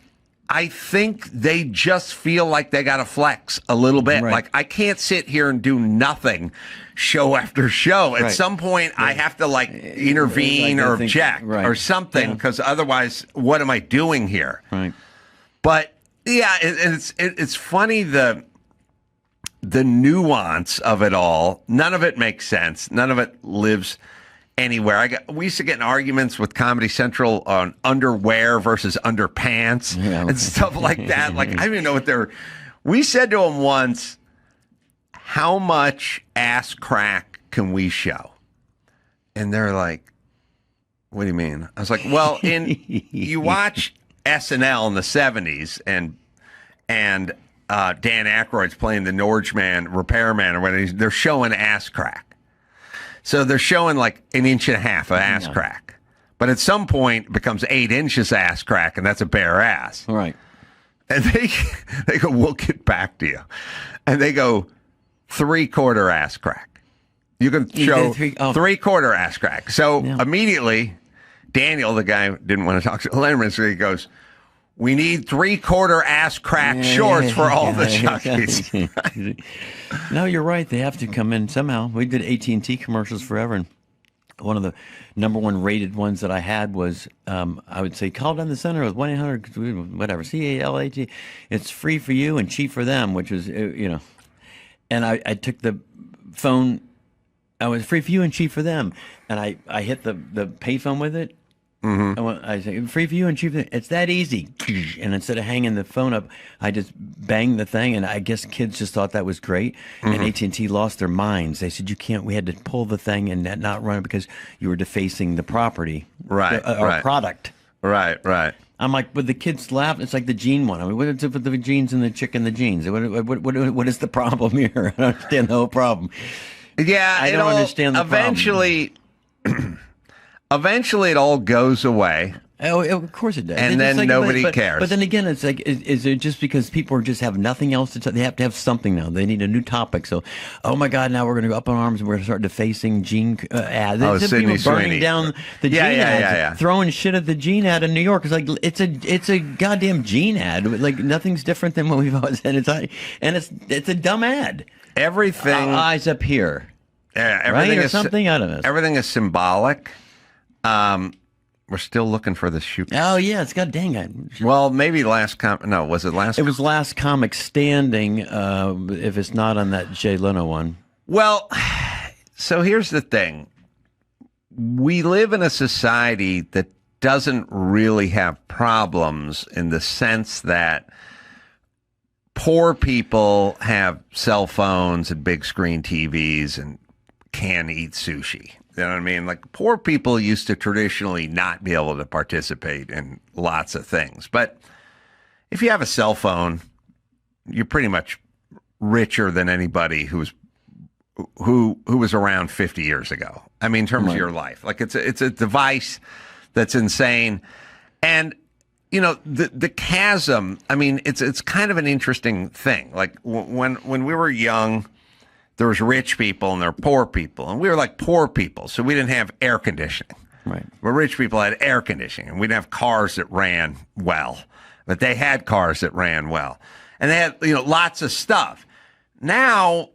I think they just feel like they got to flex a little bit. Right. Like, I can't sit here and do nothing show after show. At some point, I have to, intervene or object or something, because otherwise, what am I doing here? Right. But, yeah, it's funny, the nuance of it all. None of it makes sense. None of it lives anywhere. We used to get in arguments with Comedy Central on underwear versus underpants and stuff like that. Like, I don't even know what we said to them once, how much ass crack can we show? And they're like, what do you mean? I was like, well, you watch SNL in the 70s and Dan Aykroyd's playing the Norgeman repairman or whatever. They're showing ass crack. So they're showing like an inch and a half of ass crack. But at some point, it becomes 8 inches ass crack, and that's a bare ass. Right. And they go, we'll get back to you. And they go, 3/4 ass crack. You can show 3/4 ass crack. So immediately, Daniel, the guy who didn't want to talk to Letterman, so he goes, we need 3/4 ass crack shorts for all the Chuckies. No, you're right. They have to come in somehow. We did AT&T commercials forever, and one of the #1 rated ones that I had was, I would say, call down the center with 1-800, whatever, CALAT. It's free for you and cheap for them, which is, And I took the phone. I was free for you and cheap for them, and I hit the payphone with it. Mm-hmm. I say, free for you and cheap. It's that easy. And instead of hanging the phone up, I just banged the thing. And I guess kids just thought that was great. Mm-hmm. And AT&T lost their minds. They said, you can't, we had to pull the thing and not run it because you were defacing the property. Right. Our product. Right. I'm like, but the kids laugh. It's like the gene one. I mean, what's it with the jeans and the chick and the jeans? What is the problem here? I don't understand the whole problem. Yeah. I don't understand the problem. Eventually, it all goes away. Oh, of course it does. And then nobody cares. But then again, it's like, is it just because people just have nothing else to tell? They have to have something now. They need a new topic. So, oh my God, now we're going to go up in arms and we're going to start defacing gene ads. Sydney people burning Sweeney. down the gene ads, throwing shit at the gene ad in New York. It's like it's a goddamn gene ad. Like nothing's different than what we've always said. It's a dumb ad. Everything eyes up here. Yeah, everything right? Or is something. I don't know. Everything is symbolic. We're still looking for the shoot. Oh yeah, it's got dang it. Well, maybe was it last? It was Last Comic Standing. If it's not on that Jay Leno one. Well, so here's the thing: we live in a society that doesn't really have problems in the sense that poor people have cell phones and big screen TVs and can eat sushi. You know what I mean? Like, poor people used to traditionally not be able to participate in lots of things. But if you have a cell phone, you're pretty much richer than anybody who was around 50 years ago. I mean, in terms of your life. Like, it's a device that's insane. And, the chasm, I mean, it's kind of an interesting thing. Like, when we were young, there was rich people and there were poor people. And we were like poor people, so we didn't have air conditioning. Right. Where rich people had air conditioning, and we didn't have cars that ran well, but they had cars that ran well, and they had lots of stuff. Now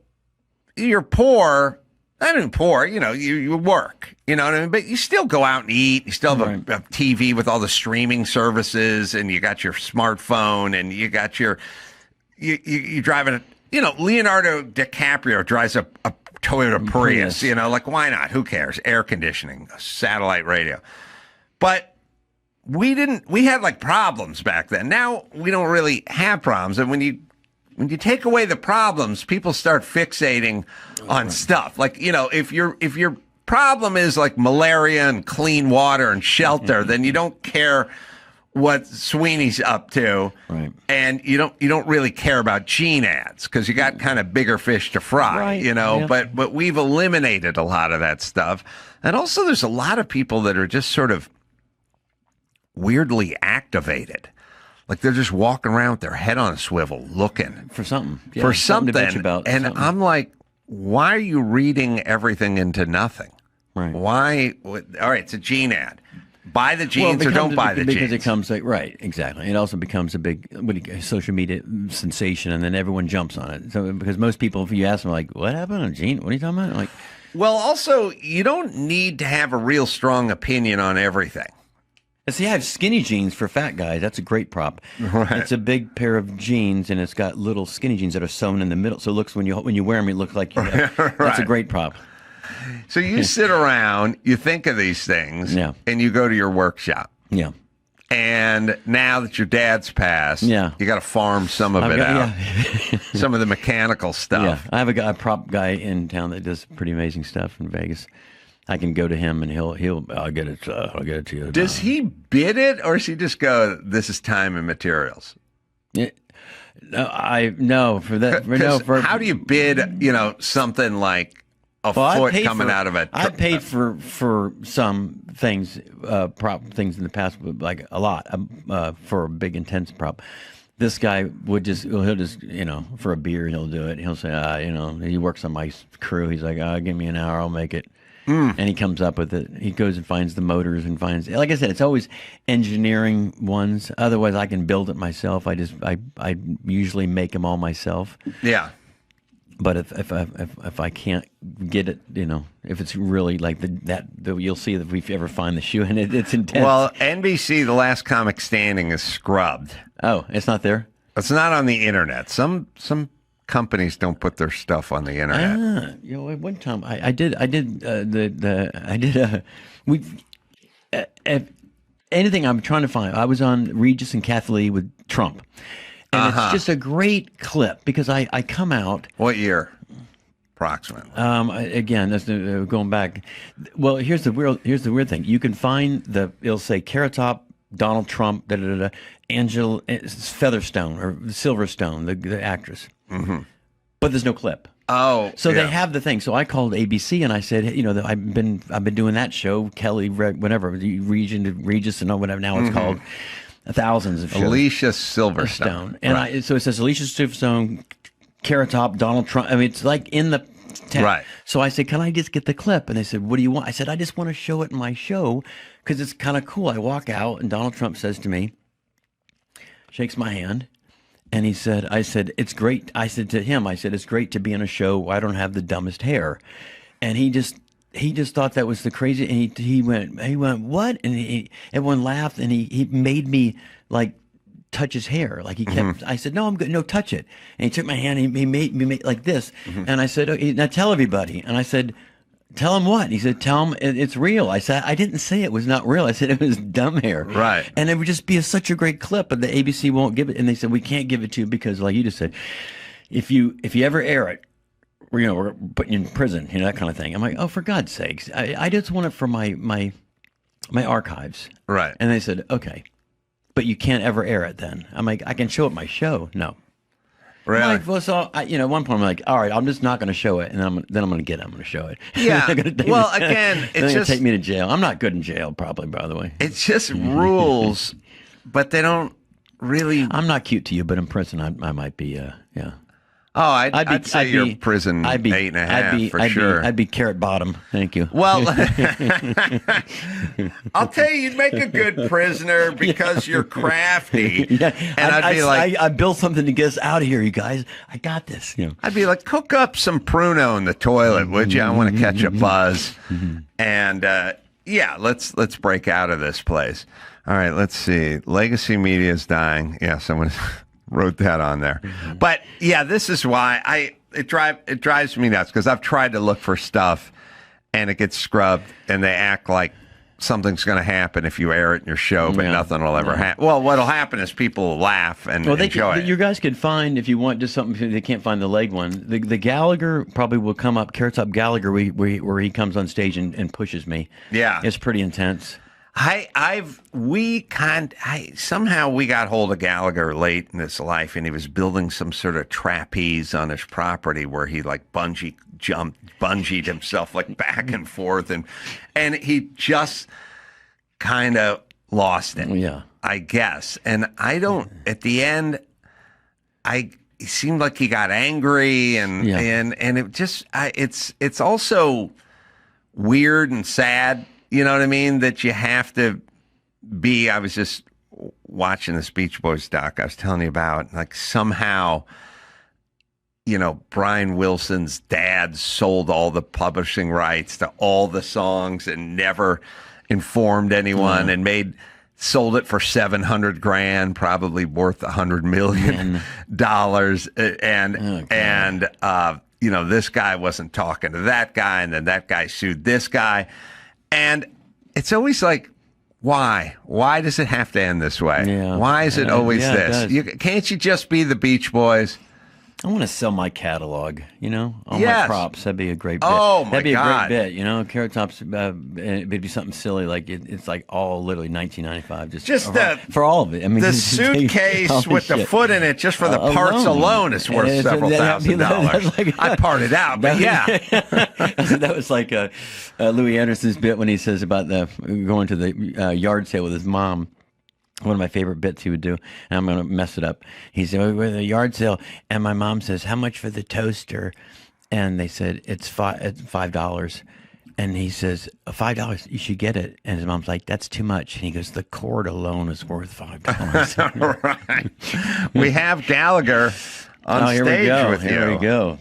you're poor. Not even poor, you work, you know what I mean? But you still go out and eat. You still have a TV with all the streaming services, and you got your smartphone, and you got you driving Leonardo DiCaprio drives a Toyota Prius, like, why not? Who cares? Air conditioning, satellite radio. But we had like problems back then. Now we don't really have problems. And when you take away the problems, people start fixating on stuff. Like, if your problem is like malaria and clean water and shelter, then you don't care what Sweeney's up to, right? And you don't really care about gene ads because you got kind of bigger fish to fry, right. Yeah. But we've eliminated a lot of that stuff, and also there's a lot of people that are just sort of weirdly activated. Like they're just walking around with their head on a swivel looking for something. Yeah, for something. To bitch about and something. I'm like, why are you reading everything into nothing? Right. Why? All right, it's a gene ad. Buy the jeans or don't buy the jeans. Because it comes like, right, exactly. It also becomes a big social media sensation, and then everyone jumps on it. So because most people, if you ask them, like, what happened to jean? What are you talking about? Like, well, also, you don't need to have a real strong opinion on everything. See, I have skinny jeans for fat guys. That's a great prop. Right. It's a big pair of jeans, and it's got little skinny jeans that are sewn in the middle. So it looks when you wear them, it looks like you have, right. That's a great prop. So you sit around, you think of these things, and you go to your workshop. Yeah. And now that your dad's passed, you got to farm some of it out. Yeah. Some of the mechanical stuff. Yeah, I have a prop guy in town that does pretty amazing stuff in Vegas. I can go to him and he'll I'll get it to you. Does he bid it, or does he just go, this is time and materials? Yeah. No, how do you bid, something like a foot coming out of it? I paid for some things, prop things in the past, like a lot, for a big intense prop. This guy he'll just, for a beer, he'll do it. He'll say, he works on my crew. He's like, give me an hour, I'll make it. And he comes up with it. He goes and finds the motors and finds, like I said, it's always engineering ones. Otherwise, I can build it myself. I usually make them all myself. Yeah. But if I can't get it, if it's really like you'll see if we ever find the shoe and it's intense. Well, NBC, The Last Comic Standing, is scrubbed. Oh, it's not there? It's not on the internet. Some companies don't put their stuff on the internet. One time I did anything I'm trying to find. I was on Regis and Kathleen with Trump. And it's just a great clip because I come out. What year, approximately? Again, that's going back. Well, here's the weird thing. You can find it'll say Carrot Top, Donald Trump, Angela Featherstone or Silverstone, the actress. Mm-hmm. But there's no clip. Oh, so they have the thing. So I called ABC and I said, I've been doing that show, Kelly, whatever, Regis and whatever now it's called. Thousands of shows. Alicia Silverstone. And so it says Alicia Silverstone, Carrot Top, Donald Trump. I mean, it's like in the text. Right. So I said, can I just get the clip? And they said, what do you want? I said, I just want to show it in my show because it's kind of cool. I walk out and Donald Trump says to me, shakes my hand. And I said, it's great. I said to him, it's great to be in a show where I don't have the dumbest hair. And he just thought that was the crazy. And he went, what? And everyone laughed. And he made me like touch his hair. Like he kept. I said, no, I'm good. No, touch it. And he took my hand. And he made me like this. And I said, okay, now tell everybody. And I said, tell him what? He said, tell him it's real. I said, I didn't say it was not real. I said it was dumb hair. Right. And it would just be such a great clip, but the ABC won't give it. And they said, we can't give it to you because, like you just said, if you ever air it, we're putting you in prison, that kind of thing. I'm like, oh, for God's sakes. I just want it for my archives. Right. And they said, okay, but you can't ever air it then. I'm like, I can show it my show. No. Really? Like, well, so at one point I'm like, all right, I'm just not going to show it, and I'm going to show it. Yeah. Well, again, it's just take me to jail. I'm not good in jail, probably. By the way, it's just rules, but they don't really. I'm not cute to you, but in prison, I might be. Yeah. Oh, I'd say you're prison 8.5 for sure. I'd be carrot bottom. Thank you. Well, I'll tell you, you'd make a good prisoner because you're crafty. Yeah. And I'd be like, I built something to get us out of here, you guys. I got this. You know. I'd be like, cook up some Pruno in the toilet, would you? I want to catch a buzz. And yeah, let's break out of this place. All right, let's see. Legacy media is dying. Yeah, someone wrote that on there. But yeah, this is why it drives me nuts, because I've tried to look for stuff and it gets scrubbed and they act like something's going to happen if you air it in your show, but nothing will ever happen. Well, what'll happen is people will laugh and enjoy it. You guys could find, if you want just something, they can't find the leg one. The Gallagher probably will come up, Carrot Top Gallagher, where he comes on stage and pushes me. Yeah. It's pretty intense. Somehow we got hold of Gallagher late in his life, and he was building some sort of trapeze on his property where he like bungeed himself like back and forth, and he just kind of lost it. Yeah, I guess. And at the end, he seemed like he got angry, and it just it's also weird and sad. You know what I mean? That you have to be. I was just watching this Beach Boys doc I was telling you about. Like somehow, Brian Wilson's dad sold all the publishing rights to all the songs and never informed anyone, and sold it for $700,000, probably worth $100 million. And this guy wasn't talking to that guy, and then that guy sued this guy. And it's always like, why? Why does it have to end this way? Yeah. Why is it always this? Can't you just be the Beach Boys? I want to sell my catalog, all Yes. my props. That'd be a great bit. Oh, my That'd be God. a great bit, Carrot Top's, it'd be something silly, like it's like all literally $19.95. Just for all of it. I mean, the suitcase with the foot in it, just for the parts alone, is worth several $1,000s. Like, I parted out, but yeah. That was like Louis Anderson's bit when he says about going to the yard sale with his mom. One of my favorite bits he would do, and I'm going to mess it up. He said, we're at a yard sale, and my mom says, how much for the toaster? And they said, it's $5. And he says, $5, you should get it. And his mom's like, that's too much. And he goes, the cord alone is worth $5. Right. We have Gallagher on stage with you. Here we go.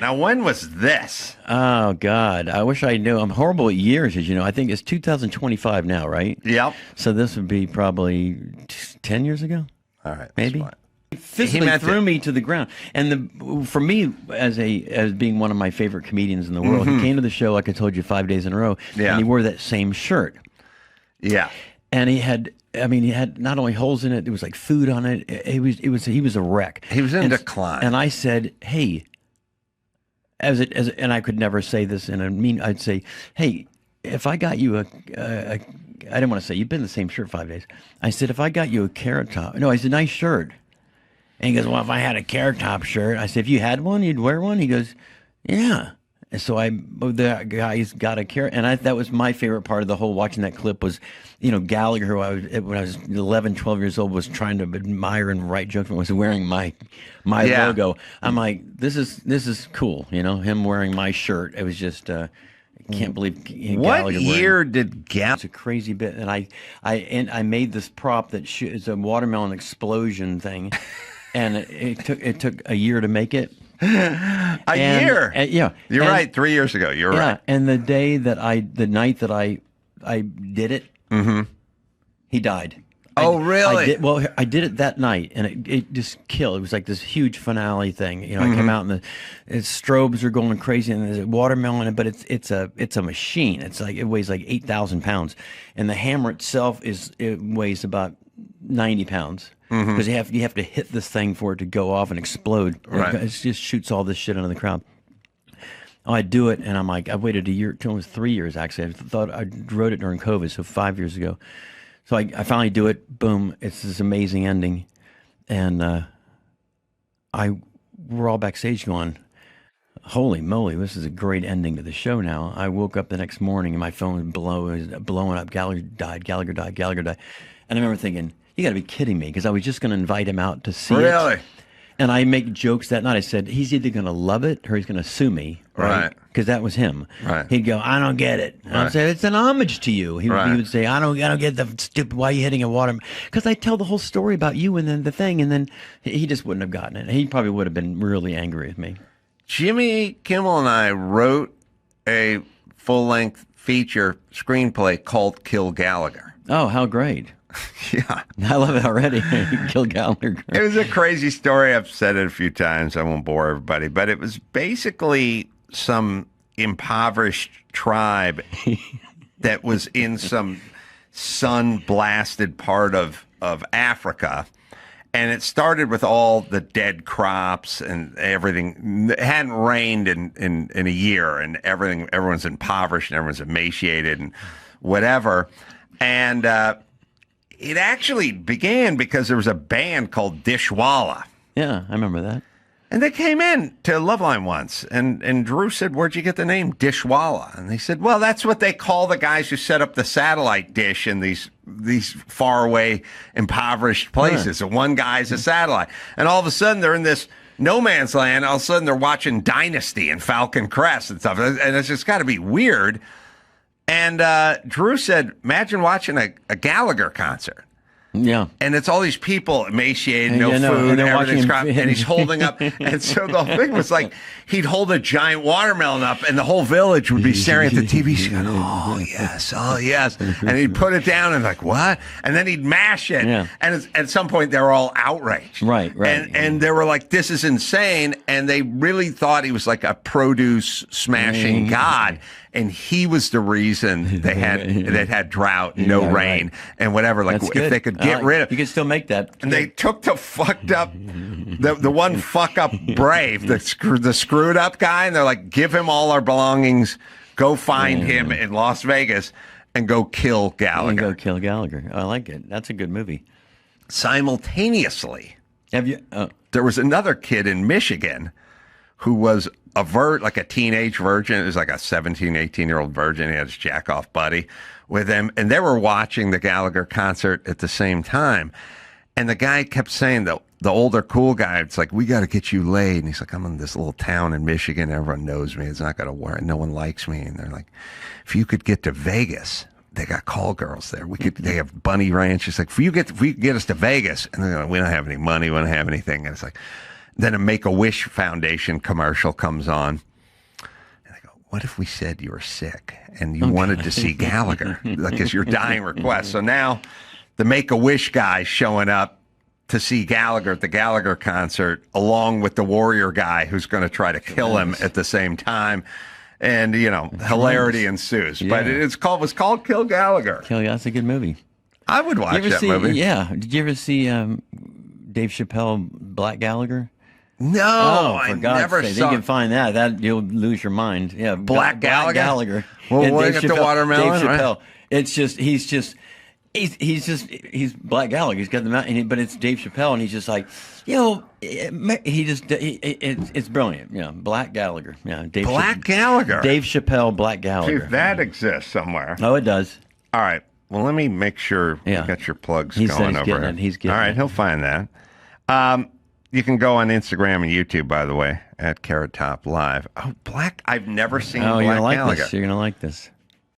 Now, when was this? Oh, God. I wish I knew. I'm horrible at years, as you know. I think it's 2025 now, right? Yep. So this would be probably 10 years ago? All right. Maybe. He physically threw me to the ground. And for me, as being one of my favorite comedians in the world, he came to the show, like I told you, 5 days in a row, and he wore that same shirt. Yeah. And he had not only holes in it, there was like food on it. He was a wreck. He was in decline. And I said, hey, and I could never say this I'd say, hey, if I got you I didn't want to say, you've been in the same shirt 5 days. I said, if I got you a Carrot Top, no, it's a nice shirt. And he goes, well, if I had a Carrot Top shirt, I said, if you had one, you'd wear one? He goes, yeah. And so the guy's got a Carrot, and that was my favorite part of the whole watching that clip was, Gallagher, who when I was 11, 12 years old, was trying to admire and write jokes, was wearing my logo. I'm like, this is cool, him wearing my shirt. It was just, I can't believe Gallagher. What year did Gallagher? It's a crazy bit, and I made this prop that it's a watermelon explosion thing, and it took a year to make it. A year? Yeah. You're right. 3 years ago. You're right. And the night that I did it, he died. Oh, really? I did it that night, and it just killed. It was like this huge finale thing. I came out, and the strobes are going crazy, and there's a watermelon, but it's a machine. It's like, it weighs like 8,000 pounds, and the hammer itself weighs about 90 pounds. Because you have to hit this thing for it to go off and explode. Right. It just shoots all this shit into the crowd. Oh, I do it, and I'm like, I waited a year, till it was 3 years actually. I thought I wrote it during COVID, so 5 years ago. So I finally do it. Boom! It's this amazing ending, and we're all backstage going, holy moly, this is a great ending to the show now. I woke up the next morning and my phone was blowing up. Gallagher died. And I remember thinking, you got to be kidding me, because I was just going to invite him out to see it. Really? And I make jokes that night. I said, he's either going to love it or he's going to sue me. Right. Because that was him. Right. He'd go, I don't get it. And I'd say, it's an homage to you. He would say, I don't get the stupid, why are you hitting a water? Because I tell the whole story about you and then the thing. And then he just wouldn't have gotten it. He probably would have been really angry with me. Jimmy Kimmel and I wrote a full-length feature screenplay called Kill Gallagher. Oh, how great. Yeah. I love it already. Kill Gallagher. It was a crazy story. I've said it a few times. I won't bore everybody. But it was basically some impoverished tribe that was in some sun-blasted part of Africa. And it started with all the dead crops and everything. It hadn't rained in a year, and everyone's impoverished and everyone's emaciated and whatever. And it actually began because there was a band called Dishwalla. Yeah, I remember that. And they came in to Loveline once, and Drew said, "Where'd you get the name Dishwalla?" And they said, "Well, that's what they call the guys who set up the satellite dish in these faraway, impoverished places. And one guy's a satellite." And all of a sudden, they're in this no man's land. All of a sudden, they're watching Dynasty and Falcon Crest and stuff. And it's just got to be weird. And Drew said, "Imagine watching a Gallagher concert." Yeah. And it's all these people emaciated, no Yeah, food, and everything's crap, watching- and he's holding up. And so the whole thing was like, he'd hold a giant watermelon up, and the whole village would be staring at the TV. He's going, oh, yes. And he'd put it down and like, what? And then he'd mash it. Yeah. And at some point, they were all outraged. Right. And they were like, this is insane. And they really thought he was like a produce smashing god. And he was the reason they had drought, no rain, and whatever. Like, That's if good. they could get rid of, you can still make that. and they took the fucked up, the one fuck up brave, the screwed up guy, and they're like, give him all our belongings, go find him in Las Vegas, and go kill Gallagher. I like it. That's a good movie. Simultaneously, Have you? there was another kid in Michigan who was like a teenage virgin. It was like a 17, 18-year-old virgin. He had his jack-off buddy with him, and they were watching the Gallagher concert at the same time. And the guy kept saying, the older cool guy, it's like, we got to get you laid. And he's like, I'm in this little town in Michigan. Everyone knows me. It's not going to work. No one likes me. And they're like, if you could get to Vegas, they got call girls there. They have bunny ranch. It's like, if you get us to Vegas, and they're like, we don't have any money. We don't have anything. And it's like, then a Make-A-Wish Foundation commercial comes on. And I go, what if we said you were sick and you wanted to see Gallagher, like as your dying request? So now the Make-A-Wish guy's showing up to see Gallagher at the Gallagher concert, along with the Warrior guy who's going to try to kill him at the same time. And, hilarity ensues. Yeah. But it was called Kill Gallagher. That's a good movie. I would watch that movie. Yeah. Did you ever see Dave Chappelle, Black Gallagher? No, I for God's never sake. saw. You can find that you'll lose your mind. Yeah, Black Gallagher? Well, And we'll get the watermelon, Dave right? Chappelle. It's just he's Black Gallagher. He's got the mountain, but it's Dave Chappelle, and he's just like, it's brilliant. Yeah, Black Gallagher. Yeah, Black Gallagher. Dave Chappelle, Black Gallagher. If that exists somewhere. Oh, it does. All right. Well, let me make sure you got your plugs going over here. He's getting it. All right, he'll find that. You can go on Instagram and YouTube, by the way, at Carrot Top Live. Oh, I've never seen Black you're gonna like Gallagher. this. You're gonna like this.